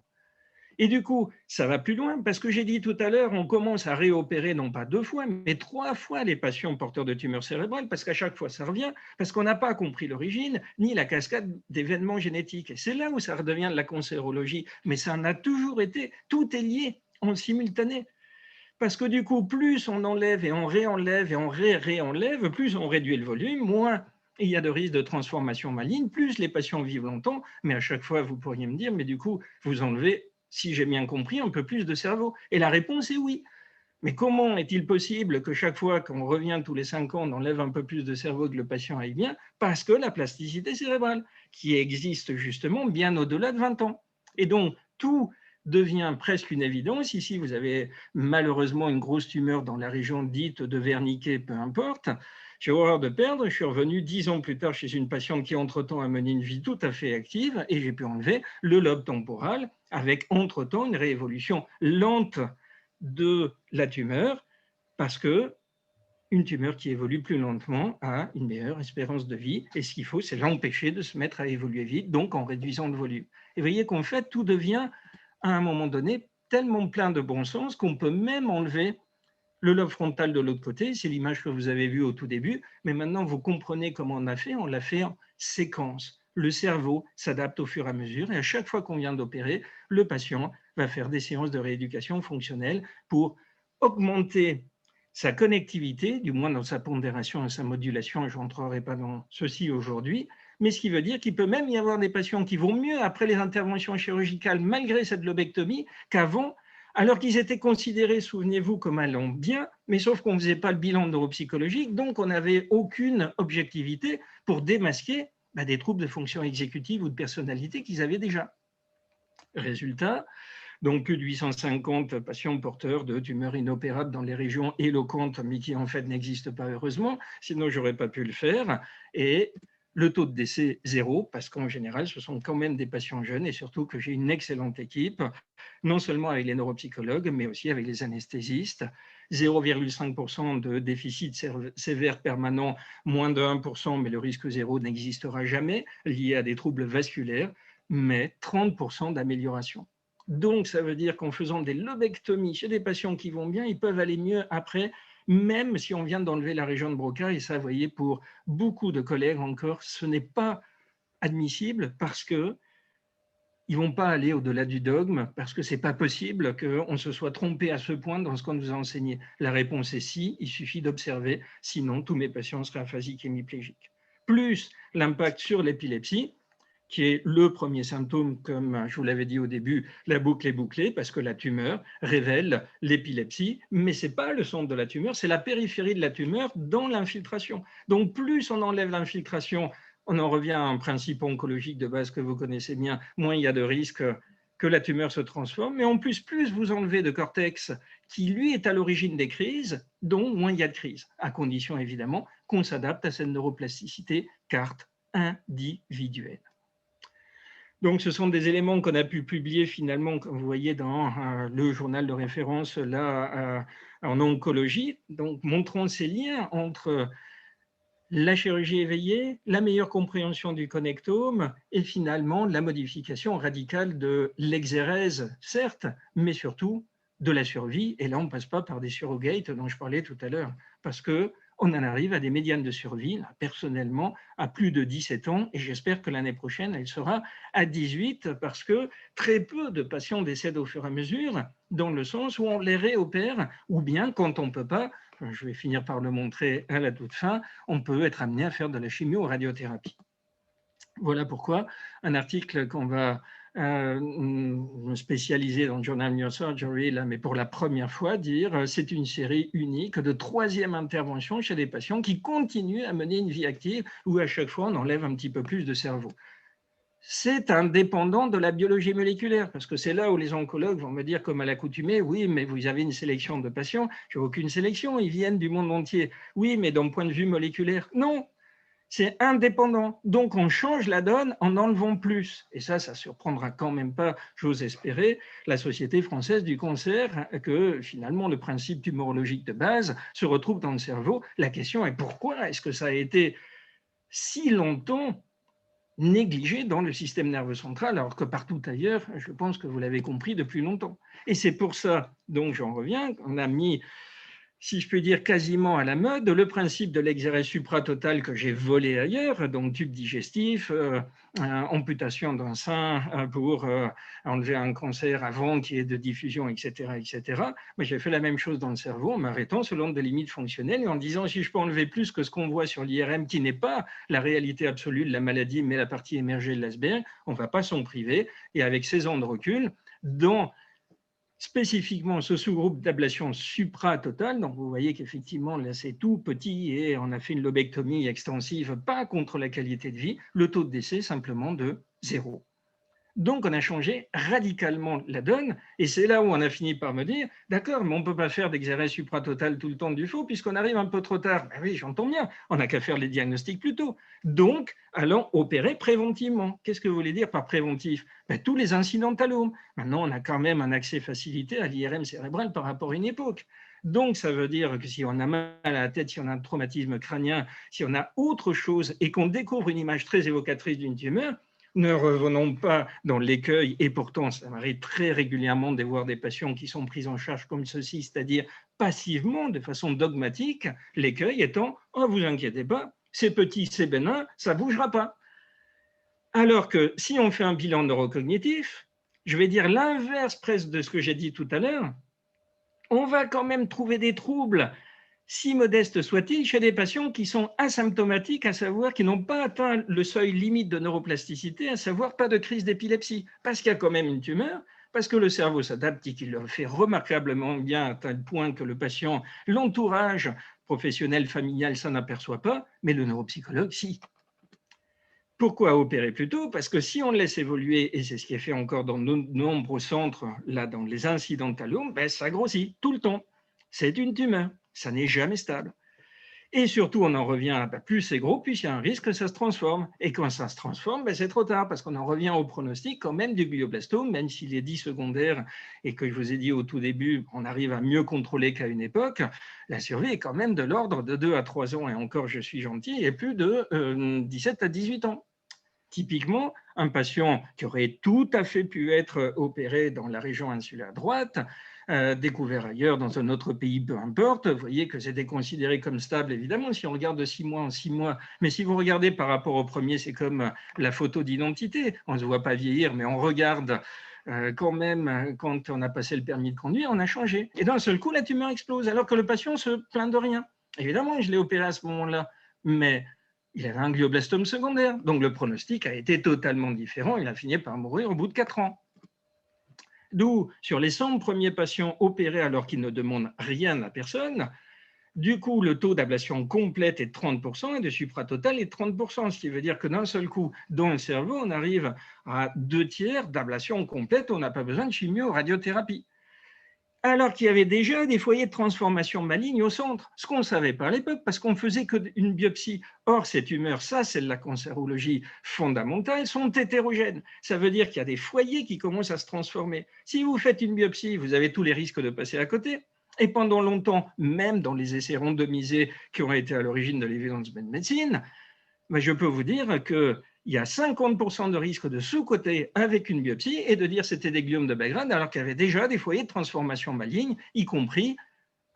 Et du coup, ça va plus loin, parce que j'ai dit tout à l'heure, on commence à réopérer non pas 2 fois, mais 3 fois les patients porteurs de tumeurs cérébrales, parce qu'à chaque fois, ça revient, parce qu'on n'a pas compris l'origine, ni la cascade d'événements génétiques. Et c'est là où ça redevient de la cancérologie. Mais ça en a toujours été, tout est lié en simultané. Parce que du coup, plus on enlève et on réenlève et on réenlève, plus on réduit le volume, moins il y a de risques de transformation maligne, plus les patients vivent longtemps. Mais à chaque fois, vous pourriez me dire, mais du coup, vous enlevez, si j'ai bien compris, un peu plus de cerveau. Et la réponse est oui. Mais comment est-il possible que chaque fois qu'on revient tous les 5 ans, on enlève un peu plus de cerveau, que le patient aille bien? Parce que la plasticité cérébrale, qui existe justement bien au-delà de 20 ans. Et donc, tout devient presque une évidence. Ici, vous avez malheureusement une grosse tumeur dans la région dite de Wernicke, peu importe. J'ai horreur de perdre. Je suis revenu 10 ans plus tard chez une patiente qui, entre-temps, a mené une vie tout à fait active et j'ai pu enlever le lobe temporal avec, entre-temps, une réévolution lente de la tumeur parce que une tumeur qui évolue plus lentement a une meilleure espérance de vie. Et ce qu'il faut, c'est l'empêcher de se mettre à évoluer vite, donc en réduisant le volume. Et vous voyez qu'en fait, tout devient, à un moment donné, tellement plein de bon sens qu'on peut même enlever le lobe frontal de l'autre côté. C'est l'image que vous avez vue au tout début. Mais maintenant, vous comprenez comment on a fait. On l'a fait en séquence. Le cerveau s'adapte au fur et à mesure. Et à chaque fois qu'on vient d'opérer, le patient va faire des séances de rééducation fonctionnelle pour augmenter sa connectivité, du moins dans sa pondération et sa modulation. Je n'entrerai pas dans ceci aujourd'hui. Mais ce qui veut dire qu'il peut même y avoir des patients qui vont mieux après les interventions chirurgicales, malgré cette lobectomie, qu'avant, alors qu'ils étaient considérés, souvenez-vous, comme allant bien, mais sauf qu'on ne faisait pas le bilan neuropsychologique, donc on n'avait aucune objectivité pour démasquer des troubles de fonction exécutive ou de personnalité qu'ils avaient déjà. Résultat, donc plus de 850 patients porteurs de tumeurs inopérables dans les régions éloquentes, mais qui en fait n'existent pas heureusement, sinon je n'aurais pas pu le faire. Et le taux de décès, 0, parce qu'en général, ce sont quand même des patients jeunes et surtout que j'ai une excellente équipe, non seulement avec les neuropsychologues, mais aussi avec les anesthésistes. 0,5% de déficit sévère permanent, moins de 1%, mais le risque 0 n'existera jamais, lié à des troubles vasculaires, mais 30% d'amélioration. Donc, ça veut dire qu'en faisant des lobectomies chez des patients qui vont bien, ils peuvent aller mieux après, même si on vient d'enlever la région de Broca. Et ça, vous voyez, pour beaucoup de collègues encore, ce n'est pas admissible parce que ils ne vont pas aller au-delà du dogme, parce que ce n'est pas possible qu'on se soit trompé à ce point dans ce qu'on nous a enseigné. La réponse est si, il suffit d'observer, sinon tous mes patients seraient aphasiques et hémiplégiques. Plus l'impact sur l'épilepsie, qui est le premier symptôme, comme je vous l'avais dit au début, la boucle est bouclée parce que la tumeur révèle l'épilepsie, mais ce n'est pas le centre de la tumeur, c'est la périphérie de la tumeur dans l'infiltration. Donc plus on enlève l'infiltration, on en revient à un principe oncologique de base que vous connaissez bien, moins il y a de risques que la tumeur se transforme, mais en plus vous enlevez de cortex qui, lui, est à l'origine des crises, donc moins il y a de crises, à condition évidemment qu'on s'adapte à cette neuroplasticité carte individuelle. Donc, ce sont des éléments qu'on a pu publier finalement, comme vous voyez, dans le journal de référence là, en oncologie, donc montrant ces liens entre la chirurgie éveillée, la meilleure compréhension du connectome et finalement la modification radicale de l'exérèse, certes, mais surtout de la survie. Et là, on ne passe pas par des surrogates dont je parlais tout à l'heure, parce que on en arrive à des médianes de survie, là, personnellement, à plus de 17 ans, et j'espère que l'année prochaine, elle sera à 18, parce que très peu de patients décèdent au fur et à mesure, dans le sens où on les réopère, ou bien quand on ne peut pas, je vais finir par le montrer à la toute fin, on peut être amené à faire de la chimio-radiothérapie. Voilà pourquoi un article qu'on va spécialisé dans le Journal Neurosurgery, là, mais pour la première fois, dire c'est une série unique de 3e intervention chez des patients qui continuent à mener une vie active où à chaque fois on enlève un petit peu plus de cerveau. C'est indépendant de la biologie moléculaire, parce que c'est là où les oncologues vont me dire, comme à l'accoutumée, oui, mais vous avez une sélection de patients. Je n'ai aucune sélection, ils viennent du monde entier. Oui, mais d'un point de vue moléculaire, non, c'est indépendant. Donc, on change la donne en enlevant plus. Et ça surprendra quand même pas, j'ose espérer, la Société française du cancer, que finalement, le principe tumorologique de base se retrouve dans le cerveau. La question est pourquoi est-ce que ça a été si longtemps négligé dans le système nerveux central, alors que partout ailleurs, je pense que vous l'avez compris depuis longtemps. Et c'est pour ça, donc j'en reviens, qu'on a mis, si je peux dire, quasiment à la mode, le principe de l'exérèse supratotal que j'ai volé ailleurs, donc tube digestif, amputation d'un sein pour enlever un cancer avant qu'il y ait de diffusion, etc. etc. Mais j'ai fait la même chose dans le cerveau en m'arrêtant selon des limites fonctionnelles et en disant si je peux enlever plus que ce qu'on voit sur l'IRM, qui n'est pas la réalité absolue de la maladie, mais la partie émergée de l'iceberg, on ne va pas s'en priver. Et avec 16 ans de recul, dans spécifiquement ce sous-groupe d'ablation supratotale, donc vous voyez qu'effectivement là c'est tout petit et on a fait une lobectomie extensive, pas contre la qualité de vie, le taux de décès simplement de 0. Donc on a changé radicalement la donne et c'est là où on a fini par me dire d'accord, mais on ne peut pas faire d'exérèse supratotale tout le temps du faux puisqu'on arrive un peu trop tard. Ben oui, j'entends bien, on n'a qu'à faire les diagnostics plus tôt. Donc allons opérer préventivement. Qu'est-ce que vous voulez dire par préventif? Ben, tous les incidentalomes. Maintenant on a quand même un accès facilité à l'IRM cérébral par rapport à une époque. Donc, ça veut dire que si on a mal à la tête, si on a un traumatisme crânien, si on a autre chose et qu'on découvre une image très évocatrice d'une tumeur, ne revenons pas dans l'écueil, et pourtant ça m'arrive très régulièrement de voir des patients qui sont pris en charge comme ceci, c'est-à-dire passivement, de façon dogmatique, l'écueil étant « oh, vous inquiétez pas, c'est petit, c'est bénin, ça ne bougera pas ». Alors que si on fait un bilan neurocognitif, je vais dire l'inverse presque de ce que j'ai dit tout à l'heure, on va quand même trouver des troubles si modeste soit-il, chez des patients qui sont asymptomatiques, à savoir qui n'ont pas atteint le seuil limite de neuroplasticité, à savoir pas de crise d'épilepsie, parce qu'il y a quand même une tumeur, parce que le cerveau s'adapte et qu'il le fait remarquablement bien à tel point que le patient, l'entourage professionnel, familial, s'en aperçoit pas, mais le neuropsychologue, si. Pourquoi opérer plus tôt? Parce que si on le laisse évoluer, et c'est ce qui est fait encore dans de nombreux centres, là, dans les incidentalomes, ben, ça grossit tout le temps. C'est une tumeur, ça n'est jamais stable. Et surtout, on en revient à plus c'est gros, plus il y a un risque que ça se transforme. Et quand ça se transforme, ben c'est trop tard, parce qu'on en revient au pronostic quand même du glioblastome, même s'il est dit secondaire et que je vous ai dit au tout début, on arrive à mieux contrôler qu'à une époque, la survie est quand même de l'ordre de 2 à 3 ans, et encore je suis gentil, et plus de 17 à 18 ans. Typiquement, un patient qui aurait tout à fait pu être opéré dans la région insulaire droite, découvert ailleurs, dans un autre pays, peu importe, vous voyez que c'était considéré comme stable, évidemment, si on regarde de 6 mois en 6 mois. Mais si vous regardez par rapport au premier, c'est comme la photo d'identité. On ne se voit pas vieillir, mais on regarde quand même, quand on a passé le permis de conduire, on a changé. Et d'un seul coup, la tumeur explose, alors que le patient se plaint de rien. Évidemment, je l'ai opéré à ce moment-là, mais il avait un glioblastome secondaire. Donc le pronostic a été totalement différent. Il a fini par mourir au bout de 4 ans. D'où, sur les 100 premiers patients opérés alors qu'ils ne demandent rien à personne, du coup, le taux d'ablation complète est de 30% et de supratotal est de 30%, ce qui veut dire que d'un seul coup, dans le cerveau, on arrive à 2/3 d'ablation complète, on n'a pas besoin de chimio-radiothérapie. Alors qu'il y avait déjà des foyers de transformation maligne au centre, ce qu'on ne savait pas à l'époque, parce qu'on ne faisait qu'une biopsie. Or, ces tumeurs, ça c'est de la cancérologie fondamentale, sont hétérogènes. Ça veut dire qu'il y a des foyers qui commencent à se transformer. Si vous faites une biopsie, vous avez tous les risques de passer à côté. Et pendant longtemps, même dans les essais randomisés qui ont été à l'origine de l'evidence-based medicine, je peux vous dire qu'il y a 50% de risque de sous-coter avec une biopsie et de dire que c'était des gliomes de Belgrade alors qu'il y avait déjà des foyers de transformation maligne, y compris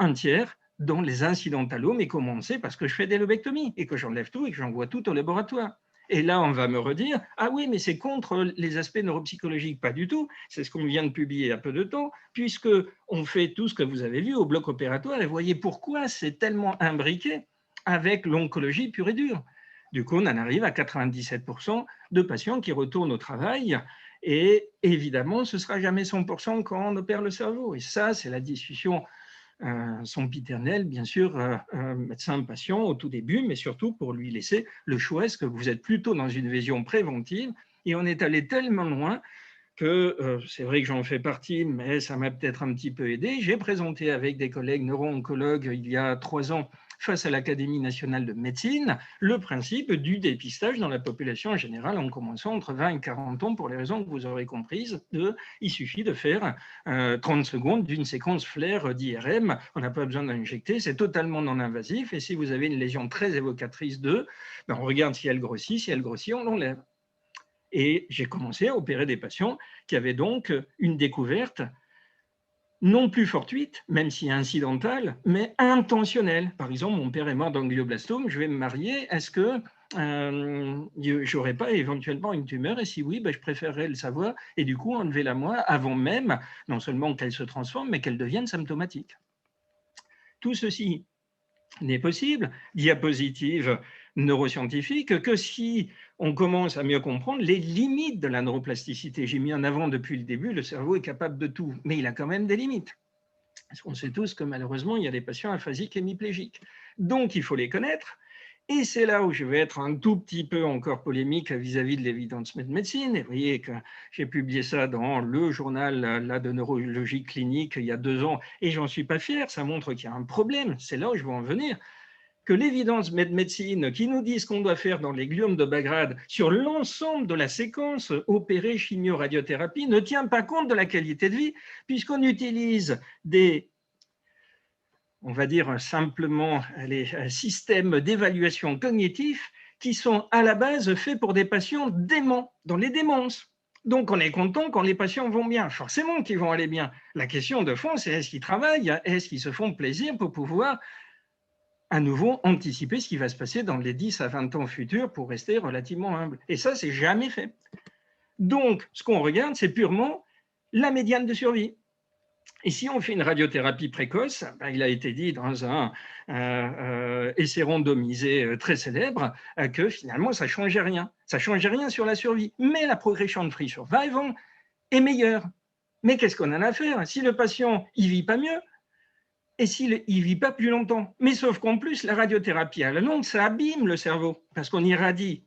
un tiers dans les incidentalomes. Et comment on sait? Parce que je fais des lobectomies et que j'enlève tout et que j'envoie tout au laboratoire. Et là, on va me redire, ah oui, mais c'est contre les aspects neuropsychologiques. Pas du tout. C'est ce qu'on vient de publier il y a peu de temps, puisque on fait tout ce que vous avez vu au bloc opératoire. Et voyez pourquoi c'est tellement imbriqué avec l'oncologie pure et dure. Du coup, on en arrive à 97% de patients qui retournent au travail. Et évidemment, ce ne sera jamais 100% quand on opère le cerveau. Et ça, c'est la discussion sempiternelle, bien sûr, médecin-patient au tout début, mais surtout pour lui laisser le choix. Est-ce que vous êtes plutôt dans une vision préventive Et on est allé tellement loin que c'est vrai que j'en fais partie, mais ça m'a peut-être un petit peu aidé. J'ai présenté avec des collègues neuro-oncologues il y a 3 ans face à l'Académie nationale de médecine le principe du dépistage dans la population en général en commençant entre 20 et 40 ans pour les raisons que vous aurez comprises. Il suffit de faire 30 secondes d'une séquence flair d'IRM. On n'a pas besoin d'injecter, c'est totalement non invasif. Et si vous avez une lésion très évocatrice d'eux, ben on regarde si elle grossit. Si elle grossit, on l'enlève. Et j'ai commencé à opérer des patients qui avaient donc une découverte non plus fortuite, même si incidentale, mais intentionnelle. Par exemple, mon père est mort d'angioblastome, je vais me marier, est-ce que j'aurais pas éventuellement une tumeur? Et si oui, ben, je préférerais le savoir et du coup enlever-la moi avant même, non seulement qu'elle se transforme, mais qu'elle devienne symptomatique. Tout ceci n'est possible, diapositive neuroscientifique, que si on commence à mieux comprendre les limites de la neuroplasticité. J'ai mis en avant depuis le début, le cerveau est capable de tout, mais il a quand même des limites. Parce qu'on sait tous que malheureusement, il y a des patients aphasiques et hémiplégiques. Donc, il faut les connaître. Et c'est là où je vais être un tout petit peu encore polémique vis-à-vis de l'évidence médecine. Et vous voyez que j'ai publié ça dans le journal de neurologie clinique il y a 2 ans, et j'en suis pas fier. Ça montre qu'il y a un problème. C'est là où je veux en venir. Que l'évidence médecine qui nous dit ce qu'on doit faire dans les gliomes de bas grade sur l'ensemble de la séquence opérée chimio-radiothérapie ne tient pas compte de la qualité de vie, puisqu'on utilise on va dire simplement, les systèmes d'évaluation cognitif qui sont à la base faits pour des patients déments, dans les démences. Donc, on est content quand les patients vont bien. Forcément qu'ils vont aller bien. La question de fond, c'est est-ce qu'ils travaillent? Est-ce qu'ils se font plaisir pour pouvoir à nouveau anticiper ce qui va se passer dans les 10 à 20 ans futurs pour rester relativement humble? Et ça, c'est jamais fait. Donc, ce qu'on regarde, c'est purement la médiane de survie. Et si on fait une radiothérapie précoce, ben, il a été dit dans un essai randomisé très célèbre que finalement, ça ne changeait rien. Ça ne changeait rien sur la survie. Mais la progression de free survival est meilleure. Mais qu'est-ce qu'on en a à faire? Si le patient ne vit pas mieux, et s'il ne vit pas plus longtemps. Mais sauf qu'en plus, la radiothérapie à la longue, ça abîme le cerveau, parce qu'on irradie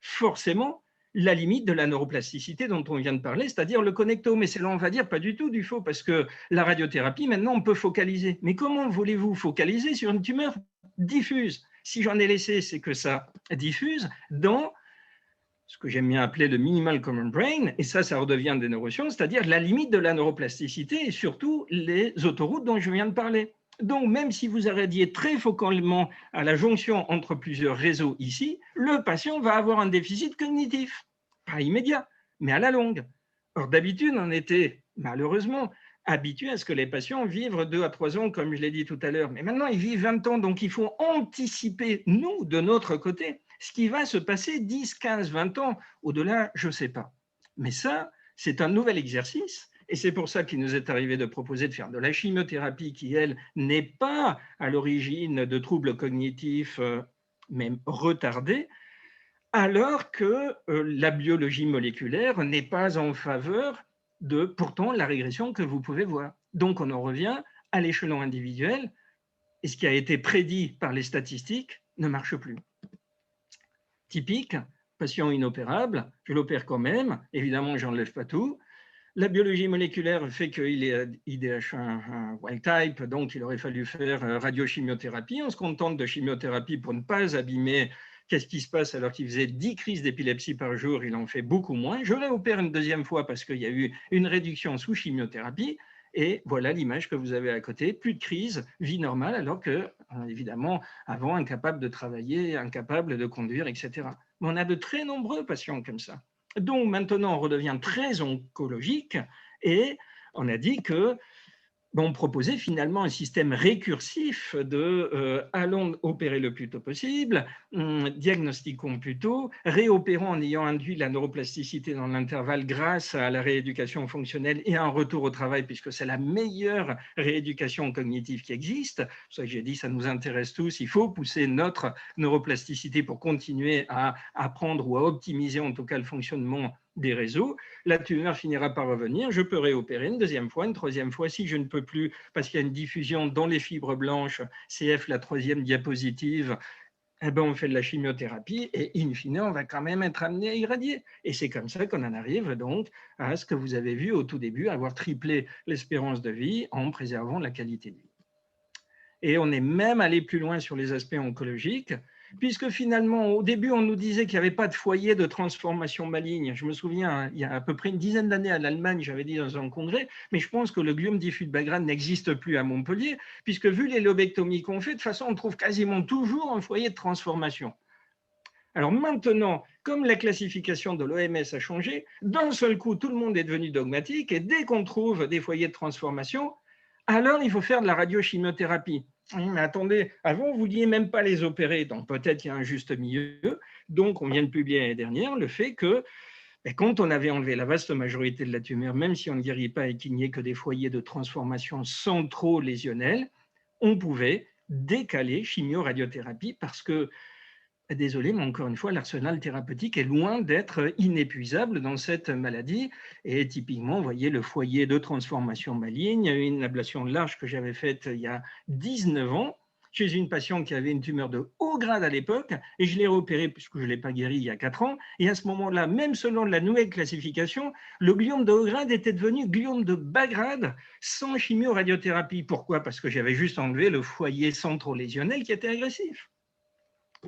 forcément la limite de la neuroplasticité dont on vient de parler, c'est-à-dire le connectome. Mais c'est là, on va dire, pas du tout du faux, parce que la radiothérapie, maintenant, on peut focaliser. Mais comment voulez-vous focaliser sur une tumeur diffuse? Si j'en ai laissé, c'est que ça diffuse dans ce que j'aime bien appeler le minimal common brain, et ça redevient des neurosciences, c'est-à-dire la limite de la neuroplasticité et surtout les autoroutes dont je viens de parler. Donc, même si vous irradiez très focalement à la jonction entre plusieurs réseaux ici, le patient va avoir un déficit cognitif, pas immédiat, mais à la longue. Or, d'habitude, on était malheureusement habitué à ce que les patients vivent 2 à 3 ans, comme je l'ai dit tout à l'heure. Mais maintenant, ils vivent 20 ans, donc il faut anticiper, nous, de notre côté, ce qui va se passer 10, 15, 20 ans. Au-delà, je ne sais pas. Mais ça, c'est un nouvel exercice. Et c'est pour ça qu'il nous est arrivé de proposer de faire de la chimiothérapie qui, elle, n'est pas à l'origine de troubles cognitifs, même retardés, alors que la biologie moléculaire n'est pas en faveur de, pourtant, la régression que vous pouvez voir. Donc, on en revient à l'échelon individuel, et ce qui a été prédit par les statistiques ne marche plus. Typique, patient inopérable, je l'opère quand même, évidemment, je n'enlève pas tout. La biologie moléculaire fait qu'il est IDH1 wild type, donc il aurait fallu faire radiochimiothérapie. On se contente de chimiothérapie pour ne pas abîmer. Qu'est-ce qui se passe alors qu'il faisait 10 crises d'épilepsie par jour? Il en fait beaucoup moins. Je réopère une deuxième fois parce qu'il y a eu une réduction sous chimiothérapie. Et voilà l'image que vous avez à côté. Plus de crise, vie normale, alors que, évidemment, avant, incapable de travailler, incapable de conduire, etc. Mais on a de très nombreux patients comme ça. Donc maintenant, on redevient très oncologique et on a dit que on proposait finalement un système récursif de allons opérer le plus tôt possible, diagnostiquons plus tôt, réopérons en ayant induit la neuroplasticité dans l'intervalle grâce à la rééducation fonctionnelle et à un retour au travail, puisque c'est la meilleure rééducation cognitive qui existe. C'est ça que j'ai dit, ça nous intéresse tous. Il faut pousser notre neuroplasticité pour continuer à apprendre ou à optimiser en tout cas le fonctionnement des réseaux. La tumeur finira par revenir, je peux réopérer une deuxième fois, une troisième fois. Si je ne peux plus, parce qu'il y a une diffusion dans les fibres blanches, CF, la troisième diapositive, eh ben, on fait de la chimiothérapie et in fine, on va quand même être amené à irradier. Et c'est comme ça qu'on en arrive donc à ce que vous avez vu au tout début, avoir triplé l'espérance de vie en préservant la qualité de vie. Et on est même allé plus loin sur les aspects oncologiques, puisque finalement, au début, on nous disait qu'il n'y avait pas de foyer de transformation maligne. Je me souviens, il y a à peu près une dizaine d'années à l'Allemagne, j'avais dit dans un congrès, mais je pense que le gliome diffus de Bagrane n'existe plus à Montpellier, puisque vu les lobectomies qu'on fait, de toute façon, on trouve quasiment toujours un foyer de transformation. Alors maintenant, comme la classification de l'OMS a changé, d'un seul coup, tout le monde est devenu dogmatique, et dès qu'on trouve des foyers de transformation, alors il faut faire de la radiochimiothérapie. Oui, mais attendez, avant, vous ne vouliez même pas les opérer, donc peut-être qu'il y a un juste milieu. Donc, on vient de publier l'année dernière le fait que quand on avait enlevé la vaste majorité de la tumeur, même si on ne guérit pas et qu'il n'y ait que des foyers de transformation centro-lésionnels, on pouvait décaler chimio-radiothérapie parce que, désolé, mais encore une fois, l'arsenal thérapeutique est loin d'être inépuisable dans cette maladie. Et typiquement, vous voyez le foyer de transformation maligne, une ablation large que j'avais faite il y a 19 ans chez une patiente qui avait une tumeur de haut grade à l'époque, et je l'ai repérée puisque je ne l'ai pas guérie il y a 4 ans. Et à ce moment-là, même selon la nouvelle classification, le gliome de haut grade était devenu gliome de bas grade sans chimio-radiothérapie. Pourquoi? Parce que j'avais juste enlevé le foyer centro-lésionnel qui était agressif.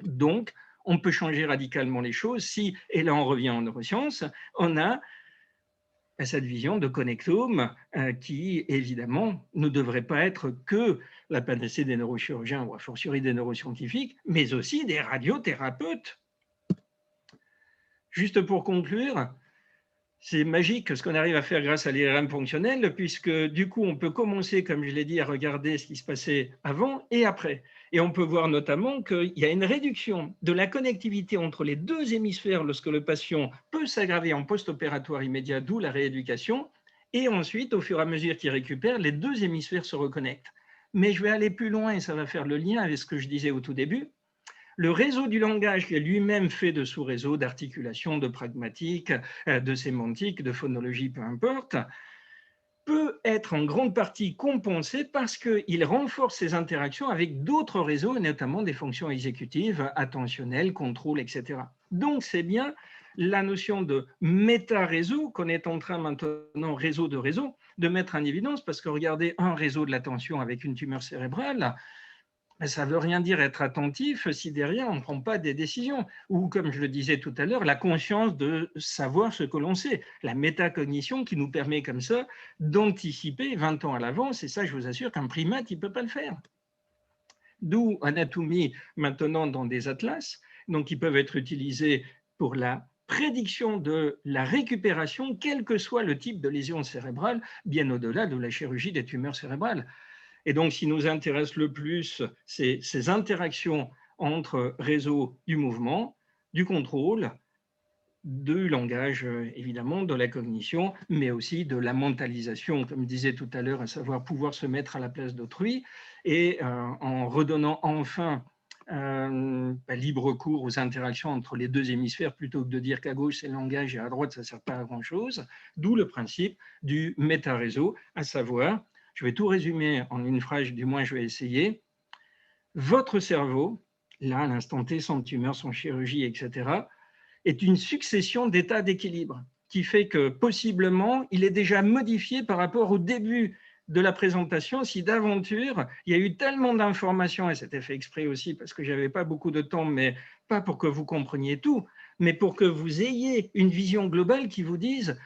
Donc, on peut changer radicalement les choses si, et là on revient en neurosciences, on a cette vision de connectome qui, évidemment, ne devrait pas être que la panacée des neurochirurgiens ou a fortiori des neuroscientifiques, mais aussi des radiothérapeutes. Juste pour conclure, c'est magique ce qu'on arrive à faire grâce à l'IRM fonctionnel, puisque du coup, on peut commencer, comme je l'ai dit, à regarder ce qui se passait avant et après. Et on peut voir notamment qu'il y a une réduction de la connectivité entre les deux hémisphères lorsque le patient peut s'aggraver en post-opératoire immédiat, d'où la rééducation. Et ensuite, au fur et à mesure qu'il récupère, les deux hémisphères se reconnectent. Mais je vais aller plus loin et ça va faire le lien avec ce que je disais au tout début. Le réseau du langage, qui est lui-même fait de sous-réseaux, d'articulation, de pragmatique, de sémantique, de phonologie, peu importe, peut être en grande partie compensé parce qu'il renforce ses interactions avec d'autres réseaux, notamment des fonctions exécutives, attentionnelles, contrôle, etc. Donc, c'est bien la notion de méta-réseau qu'on est en train maintenant, réseau de réseau, de mettre en évidence, parce que regardez un réseau de l'attention avec une tumeur cérébrale, ça ne veut rien dire être attentif si derrière on ne prend pas des décisions. Ou comme je le disais tout à l'heure, la conscience de savoir ce que l'on sait. La métacognition qui nous permet comme ça d'anticiper 20 ans à l'avance. Et ça, je vous assure qu'un primate, il ne peut pas le faire. D'où anatomie maintenant dans des atlas, donc qui peuvent être utilisés pour la prédiction de la récupération, quel que soit le type de lésion cérébrale, bien au-delà de la chirurgie des tumeurs cérébrales. Et donc, ce qui nous intéresse le plus, c'est ces interactions entre réseaux du mouvement, du contrôle, du langage, évidemment, de la cognition, mais aussi de la mentalisation, comme je disais tout à l'heure, à savoir pouvoir se mettre à la place d'autrui, et en redonnant enfin libre cours aux interactions entre les deux hémisphères, plutôt que de dire qu'à gauche c'est le langage et à droite ça ne sert pas à grand-chose, d'où le principe du méta-réseau, à savoir, je vais tout résumer en une phrase, du moins je vais essayer, votre cerveau, là à l'instant T, sans tumeur, sans chirurgie, etc., est une succession d'états d'équilibre qui fait que possiblement il est déjà modifié par rapport au début de la présentation. Si d'aventure il y a eu tellement d'informations, et c'était fait exprès aussi parce que j'avais pas beaucoup de temps, mais pas pour que vous compreniez tout, mais pour que vous ayez une vision globale qui vous dise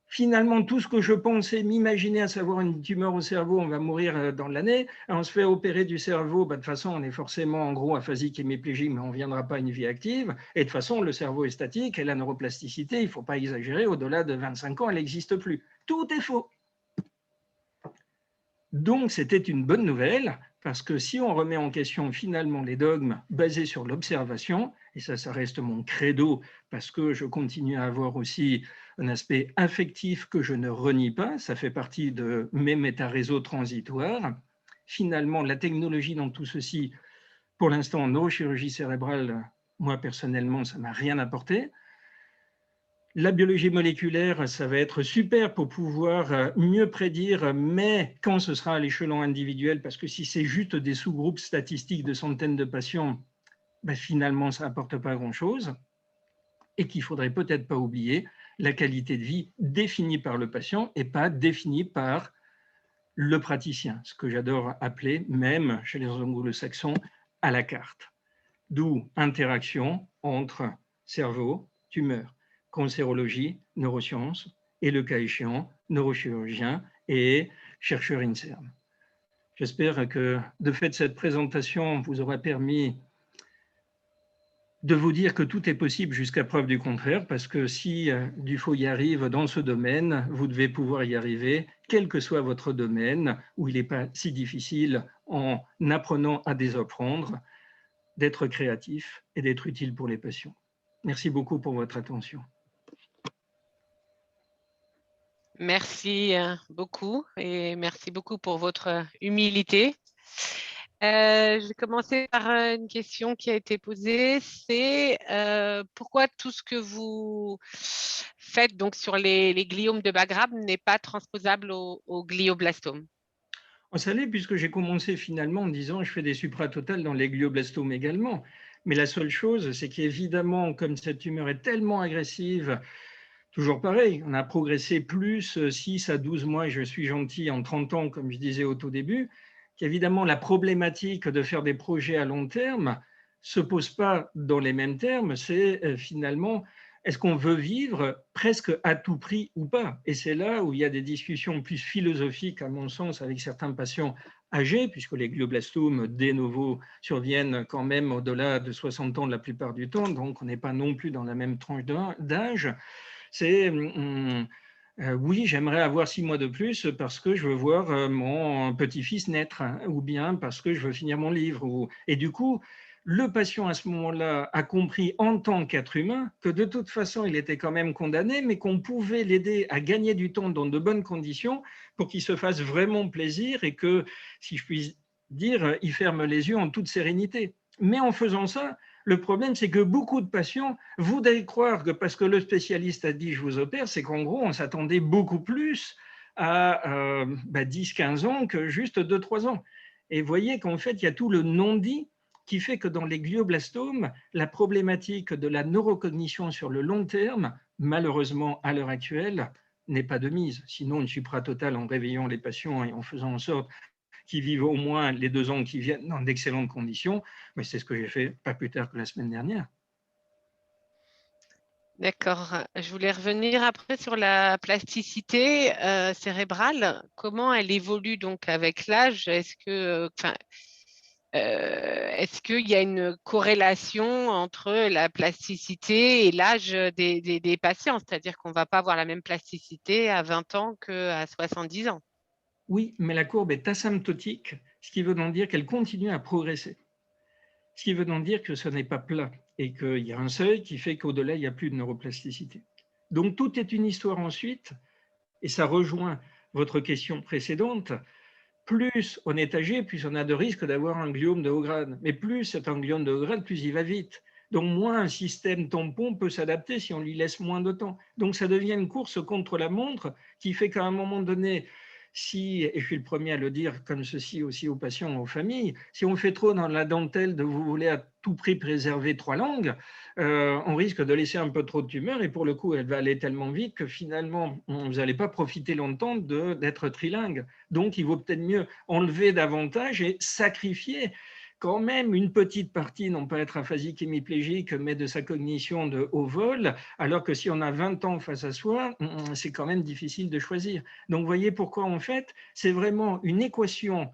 finalement, tout ce que je pensais m'imaginer, à savoir une tumeur au cerveau, on va mourir dans l'année, on se fait opérer du cerveau, de toute façon, on est forcément en gros aphasique hémiplégique, mais on ne viendra pas à une vie active. Et de toute façon, le cerveau est statique et la neuroplasticité, il ne faut pas exagérer, au-delà de 25 ans, elle n'existe plus. Tout est faux. Donc, c'était une bonne nouvelle, parce que si on remet en question finalement les dogmes basés sur l'observation, et ça reste mon credo, parce que je continue à avoir aussi un aspect affectif que je ne renie pas, ça fait partie de mes méta-réseaux transitoires. Finalement, la technologie dans tout ceci, pour l'instant, en neurochirurgie cérébrale, moi personnellement, ça ne m'a rien apporté. La biologie moléculaire, ça va être super pour pouvoir mieux prédire, mais quand ce sera à l'échelon individuel, parce que si c'est juste des sous-groupes statistiques de centaines de patients, ben, finalement, ça n'apporte pas grand-chose et qu'il ne faudrait peut-être pas oublier la qualité de vie définie par le patient et pas définie par le praticien, ce que j'adore appeler, même chez les anglo-saxons, à la carte. D'où interaction entre cerveau, tumeur, cancérologie, neurosciences et le cas échéant, neurochirurgien et chercheur INSERM. J'espère que de fait cette présentation vous aura permis de vous dire que tout est possible jusqu'à preuve du contraire, parce que si Dufaux y arrive dans ce domaine, vous devez pouvoir y arriver, quel que soit votre domaine, où il n'est pas si difficile, en apprenant à désapprendre, d'être créatif et d'être utile pour les patients. Merci beaucoup pour votre attention. Merci beaucoup et merci beaucoup pour votre humilité. Je vais commencer par une question qui a été posée, c'est pourquoi tout ce que vous faites donc sur les gliomes de Bagrave n'est pas transposable au glioblastome? Ça l'est puisque j'ai commencé finalement en disant je fais des supratotales dans les glioblastomes également. Mais la seule chose, c'est qu'évidemment, comme cette tumeur est tellement agressive, toujours pareil, on a progressé plus 6 à 12 mois, et je suis gentil, en 30 ans, comme je disais au tout début, qu'évidemment la problématique de faire des projets à long terme ne se pose pas dans les mêmes termes, c'est finalement est-ce qu'on veut vivre presque à tout prix ou pas? Et c'est là où il y a des discussions plus philosophiques, à mon sens, avec certains patients âgés, puisque les glioblastomes de novo surviennent quand même au-delà de 60 ans la plupart du temps, donc on n'est pas non plus dans la même tranche d'âge. C'est oui, j'aimerais avoir 6 mois de plus parce que je veux voir mon petit-fils naître, hein, ou bien parce que je veux finir mon livre. Et du coup, le patient à ce moment-là a compris en tant qu'être humain que de toute façon, il était quand même condamné, mais qu'on pouvait l'aider à gagner du temps dans de bonnes conditions pour qu'il se fasse vraiment plaisir et que, si je puis dire, il ferme les yeux en toute sérénité. Mais en faisant ça, le problème, c'est que beaucoup de patients voudraient croire que parce que le spécialiste a dit je vous opère, c'est qu'en gros, on s'attendait beaucoup plus à 10-15 ans que juste 2-3 ans. Et vous voyez qu'en fait, il y a tout le non-dit qui fait que dans les glioblastomes, la problématique de la neurocognition sur le long terme, malheureusement à l'heure actuelle, n'est pas de mise. Sinon, une supratotale en réveillant les patients et en faisant en sorte qui vivent au moins les 2 ans qui viennent dans d'excellentes conditions. Mais c'est ce que j'ai fait pas plus tard que la semaine dernière. D'accord. Je voulais revenir après sur la plasticité cérébrale. Comment elle évolue donc avec l'âge? Est-ce qu'il y a une corrélation entre la plasticité et l'âge des patients? C'est-à-dire qu'on ne va pas avoir la même plasticité à 20 ans qu'à 70 ans. Oui, mais la courbe est asymptotique, ce qui veut donc dire qu'elle continue à progresser. Ce qui veut donc dire que ce n'est pas plat et qu'il y a un seuil qui fait qu'au-delà, il n'y a plus de neuroplasticité. Donc tout est une histoire ensuite, et ça rejoint votre question précédente. Plus on est âgé, plus on a de risques d'avoir un gliome de haut grade. Mais plus c'est un gliome de haut grade, plus il va vite. Donc moins un système tampon peut s'adapter si on lui laisse moins de temps. Donc ça devient une course contre la montre qui fait qu'à un moment donné, si, et je suis le premier à le dire comme ceci aussi aux patients, aux familles, si on fait trop dans la dentelle de vous voulez à tout prix préserver 3 langues, on risque de laisser un peu trop de tumeur et pour le coup, elle va aller tellement vite que finalement, vous n'allez pas profiter longtemps d'être trilingue. Donc, il vaut peut-être mieux enlever davantage et sacrifier quand même une petite partie, non pas être aphasique hémiplégique, mais de sa cognition de haut vol, alors que si on a 20 ans face à soi, c'est quand même difficile de choisir. Donc, vous voyez pourquoi, en fait, c'est vraiment une équation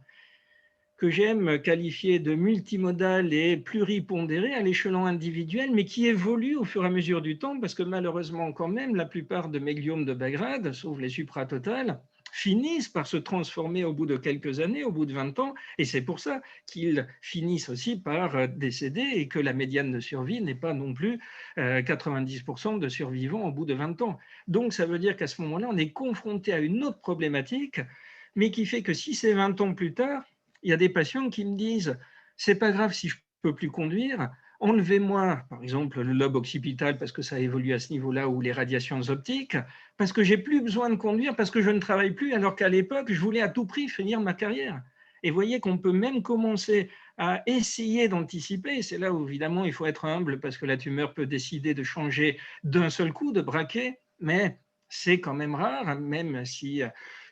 que j'aime qualifier de multimodale et pluripondérée à l'échelon individuel, mais qui évolue au fur et à mesure du temps, parce que malheureusement, quand même, la plupart de mes gliomes de Bagrade, sauf les supratotales, finissent par se transformer au bout de quelques années, au bout de 20 ans, et c'est pour ça qu'ils finissent aussi par décéder et que la médiane de survie n'est pas non plus 90% de survivants au bout de 20 ans. Donc ça veut dire qu'à ce moment-là, on est confronté à une autre problématique, mais qui fait que si c'est 20 ans plus tard, il y a des patients qui me disent c'est pas grave si je peux plus conduire, enlevez-moi par exemple le lobe occipital parce que ça évolue à ce niveau-là ou les radiations optiques, parce que j'ai plus besoin de conduire parce que je ne travaille plus alors qu'à l'époque je voulais à tout prix finir ma carrière. Et voyez qu'on peut même commencer à essayer d'anticiper. C'est là où, évidemment, il faut être humble parce que la tumeur peut décider de changer d'un seul coup, de braquer, mais c'est quand même rare, même si,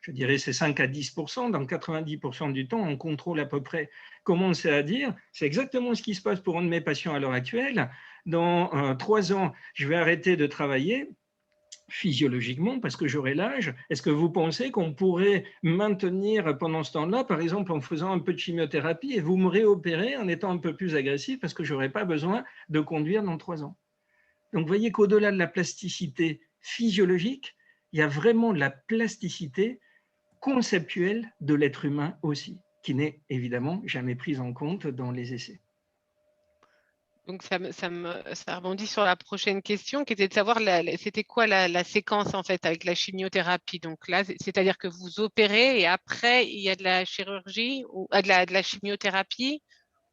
je dirais, c'est 5 à 10%, dans 90% du temps, on contrôle à peu près. Comment c'est à dire? C'est exactement ce qui se passe pour un de mes patients à l'heure actuelle. Dans 3 ans, je vais arrêter de travailler physiologiquement parce que j'aurai l'âge. Est-ce que vous pensez qu'on pourrait maintenir pendant ce temps-là, par exemple en faisant un peu de chimiothérapie, et vous me réopérez en étant un peu plus agressif parce que je n'aurai pas besoin de conduire dans 3 ans? Donc vous voyez qu'au-delà de la plasticité physiologique, il y a vraiment de la plasticité conceptuelle de l'être humain aussi, qui n'est évidemment jamais prise en compte dans les essais. Donc, ça rebondit sur la prochaine question qui était de savoir c'était quoi la séquence en fait avec la chimiothérapie. Donc là, c'est-à-dire que vous opérez et après, il y a de la chirurgie ou de la chimiothérapie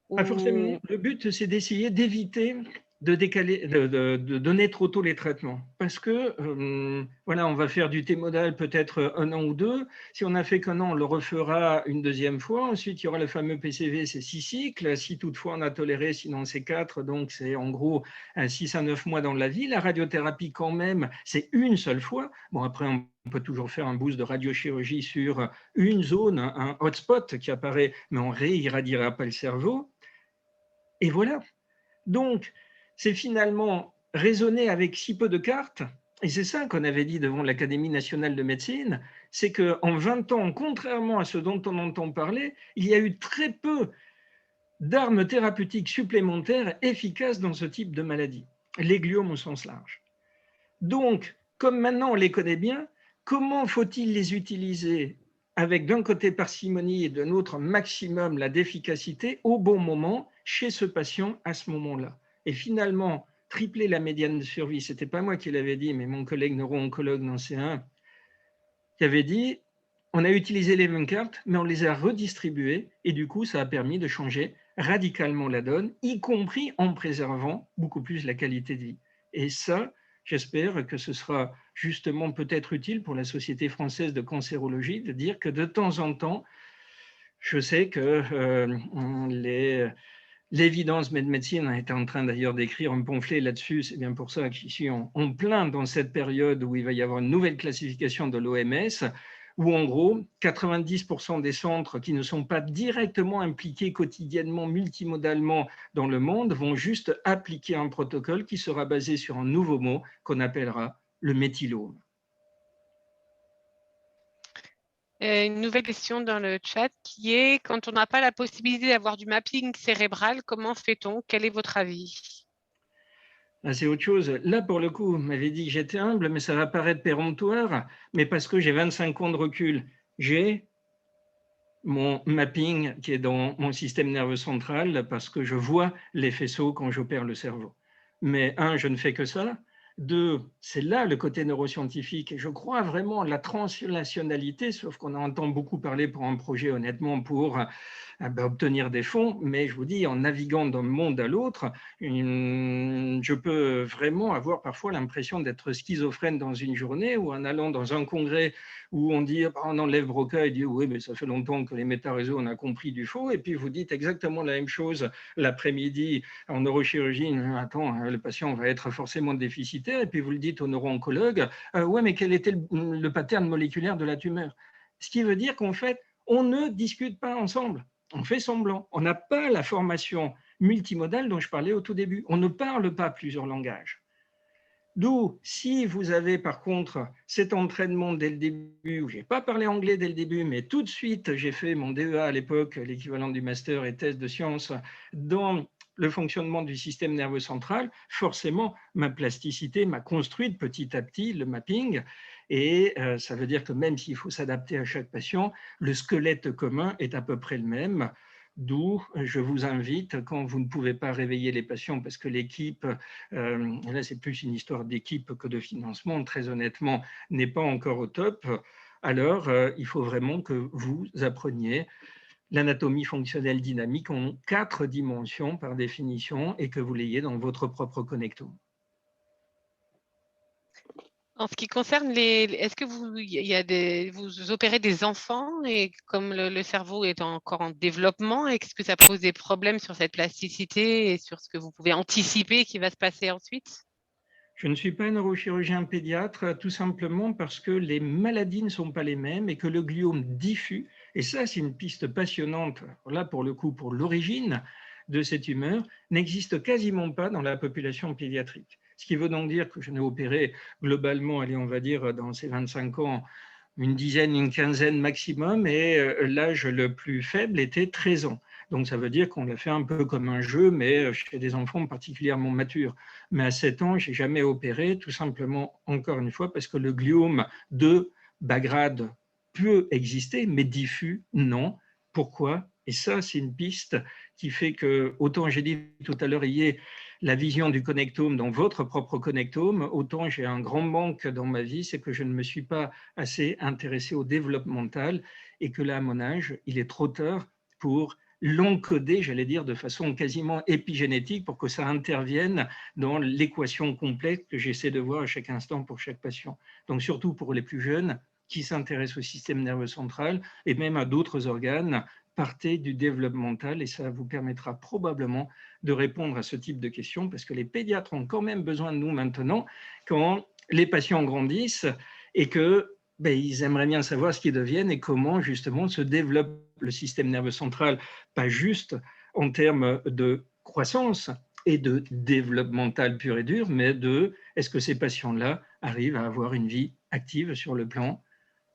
Pas forcément. ou... Le but, c'est d'essayer d'éviter de décaler, de donner trop tôt les traitements. Parce que, voilà, on va faire du T-modal peut-être 1 an ou 2. Si on n'a fait qu'1 an, on le refera une deuxième fois. Ensuite, il y aura le fameux PCV, c'est 6 cycles. Si toutefois on a toléré, sinon c'est 4. Donc, c'est en gros 6 à 9 mois dans la vie. La radiothérapie, quand même, c'est une seule fois. Bon, après, on peut toujours faire un boost de radiochirurgie sur une zone, un hotspot qui apparaît, mais on ne réirradiera pas le cerveau. Et voilà. Donc, c'est finalement raisonner avec si peu de cartes, et c'est ça qu'on avait dit devant l'Académie nationale de médecine, c'est qu'en 20 ans, contrairement à ce dont on entend parler, il y a eu très peu d'armes thérapeutiques supplémentaires efficaces dans ce type de maladie, les gliomes au sens large. Donc, comme maintenant on les connaît bien, comment faut-il les utiliser avec d'un côté parcimonie et de l'autre maximum la d'efficacité au bon moment chez ce patient à ce moment-là? Et finalement, tripler la médiane de survie, ce n'était pas moi qui l'avais dit, mais mon collègue neuro-oncologue dans C1 qui avait dit on a utilisé les mêmes cartes, mais on les a redistribuées et du coup, ça a permis de changer radicalement la donne, y compris en préservant beaucoup plus la qualité de vie. Et ça, j'espère que ce sera justement peut-être utile pour la Société française de cancérologie de dire que de temps en temps, je sais que l'évidence médecine est en train d'ailleurs d'écrire un pamphlet là-dessus. C'est bien pour ça que je suis en plein dans cette période où il va y avoir une nouvelle classification de l'OMS, où en gros, 90% des centres qui ne sont pas directement impliqués quotidiennement, multimodalement dans le monde, vont juste appliquer un protocole qui sera basé sur un nouveau mot qu'on appellera le méthylome. Une nouvelle question dans le chat qui est, quand on n'a pas la possibilité d'avoir du mapping cérébral, comment fait-on? Quel est votre avis? C'est autre chose. Là, pour le coup, vous m'avez dit que j'étais humble, mais ça va paraître péremptoire, mais parce que j'ai 25 ans de recul. J'ai mon mapping qui est dans mon système nerveux central parce que je vois les faisceaux quand j'opère le cerveau. Mais un, je ne fais que ça. Deux, c'est là le côté neuroscientifique. Et je crois vraiment à la translationnalité, sauf qu'on entend beaucoup parler pour un projet, honnêtement, pour obtenir des fonds. Mais je vous dis, en naviguant d'un monde à l'autre, je peux vraiment avoir parfois l'impression d'être schizophrène dans une journée ou en allant dans un congrès où on dit on enlève Broca et dit oui, mais ça fait longtemps que les métaréseaux, on a compris du faux. Et puis vous dites exactement la même chose l'après-midi en neurochirurgie. Attends, le patient va être forcément déficitaire. Et puis vous le dites au neuro-oncologue ouais, mais quel était le pattern moléculaire de la tumeur? Ce qui veut dire qu'en fait, on ne discute pas ensemble. On fait semblant. On n'a pas la formation multimodale dont je parlais au tout début. On ne parle pas plusieurs langages. D'où, si vous avez par contre cet entraînement dès le début, où je n'ai pas parlé anglais dès le début, mais tout de suite j'ai fait mon DEA à l'époque, l'équivalent du master et thèse de sciences, dans le fonctionnement du système nerveux central, forcément ma plasticité m'a construite petit à petit le mapping. Et ça veut dire que même s'il faut s'adapter à chaque patient, le squelette commun est à peu près le même. D'où je vous invite, quand vous ne pouvez pas réveiller les patients parce que l'équipe, là c'est plus une histoire d'équipe que de financement, très honnêtement, n'est pas encore au top, alors il faut vraiment que vous appreniez l'anatomie fonctionnelle dynamique en 4 dimensions par définition et que vous l'ayez dans votre propre connectome. En ce qui concerne est-ce que vous opérez des enfants et comme le cerveau est encore en développement, est-ce que ça pose des problèmes sur cette plasticité et sur ce que vous pouvez anticiper qui va se passer ensuite? Je ne suis pas neurochirurgien pédiatre, tout simplement parce que les maladies ne sont pas les mêmes et que le gliome diffus, et ça c'est une piste passionnante, là pour le coup pour l'origine de cette tumeur, n'existe quasiment pas dans la population pédiatrique. Ce qui veut donc dire que je n'ai opéré globalement, allez on va dire dans ces 25 ans, une dizaine, une quinzaine maximum, et l'âge le plus faible était 13 ans. Donc ça veut dire qu'on l'a fait un peu comme un jeu, mais chez des enfants particulièrement matures. Mais à 7 ans, je n'ai jamais opéré, tout simplement, encore une fois, parce que le gliome de bas grade peut exister, mais diffus, non. Pourquoi? Et ça, c'est une piste qui fait que, autant j'ai dit tout à l'heure, il y a la vision du connectome dans votre propre connectome, autant j'ai un grand manque dans ma vie, c'est que je ne me suis pas assez intéressé au développemental et que là, à mon âge, il est trop tard pour l'encoder, j'allais dire, de façon quasiment épigénétique pour que ça intervienne dans l'équation complète que j'essaie de voir à chaque instant pour chaque patient. Donc surtout pour les plus jeunes qui s'intéressent au système nerveux central et même à d'autres organes, partez du développemental et ça vous permettra probablement de répondre à ce type de questions parce que les pédiatres ont quand même besoin de nous maintenant quand les patients grandissent et que ils aimeraient bien savoir ce qu'ils deviennent et comment justement se développe le système nerveux central, pas juste en termes de croissance et de développemental pur et dur, mais de est-ce que ces patients-là arrivent à avoir une vie active sur le plan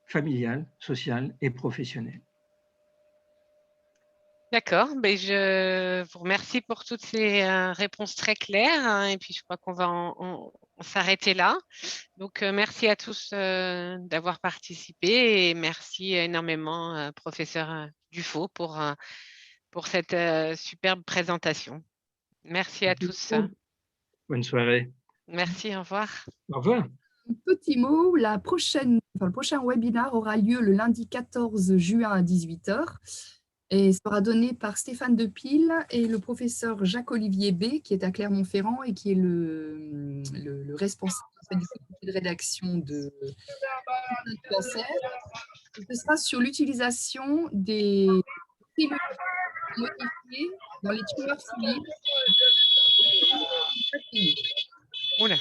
familial, social et professionnel. D'accord, ben je vous remercie pour toutes ces réponses très claires, hein, et puis je crois qu'on va on s'arrêter là. Donc merci à tous d'avoir participé et merci énormément, professeur Dufaux, pour cette superbe présentation. Merci à tous. Bonne soirée. Merci, au revoir. Au revoir. Un petit mot, le prochain webinaire aura lieu le lundi 14 juin à 18 h et sera donné par Stéphane Depille et le professeur Jacques-Olivier B, qui est à Clermont-Ferrand et qui est le responsable du comité de rédaction de cancer. Ce sera sur l'utilisation des cellules modifiées dans les tumeurs solides. Oula.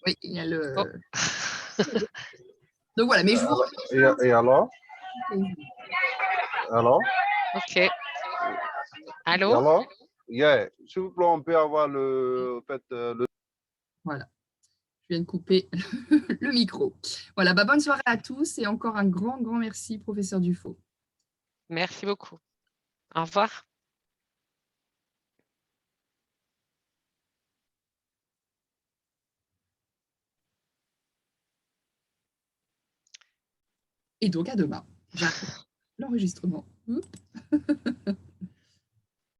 Oui, il y a le... Oh. Donc voilà, mais je vous Et alors? Alors? Ok. Allô? Alors? Yeah. S'il vous plaît, on peut avoir le... Voilà. Je viens de couper le micro. Voilà, bonne soirée à tous et encore un grand merci, professeur Dufaux. Merci beaucoup. Au revoir. Et donc à demain. J'arrête l'enregistrement.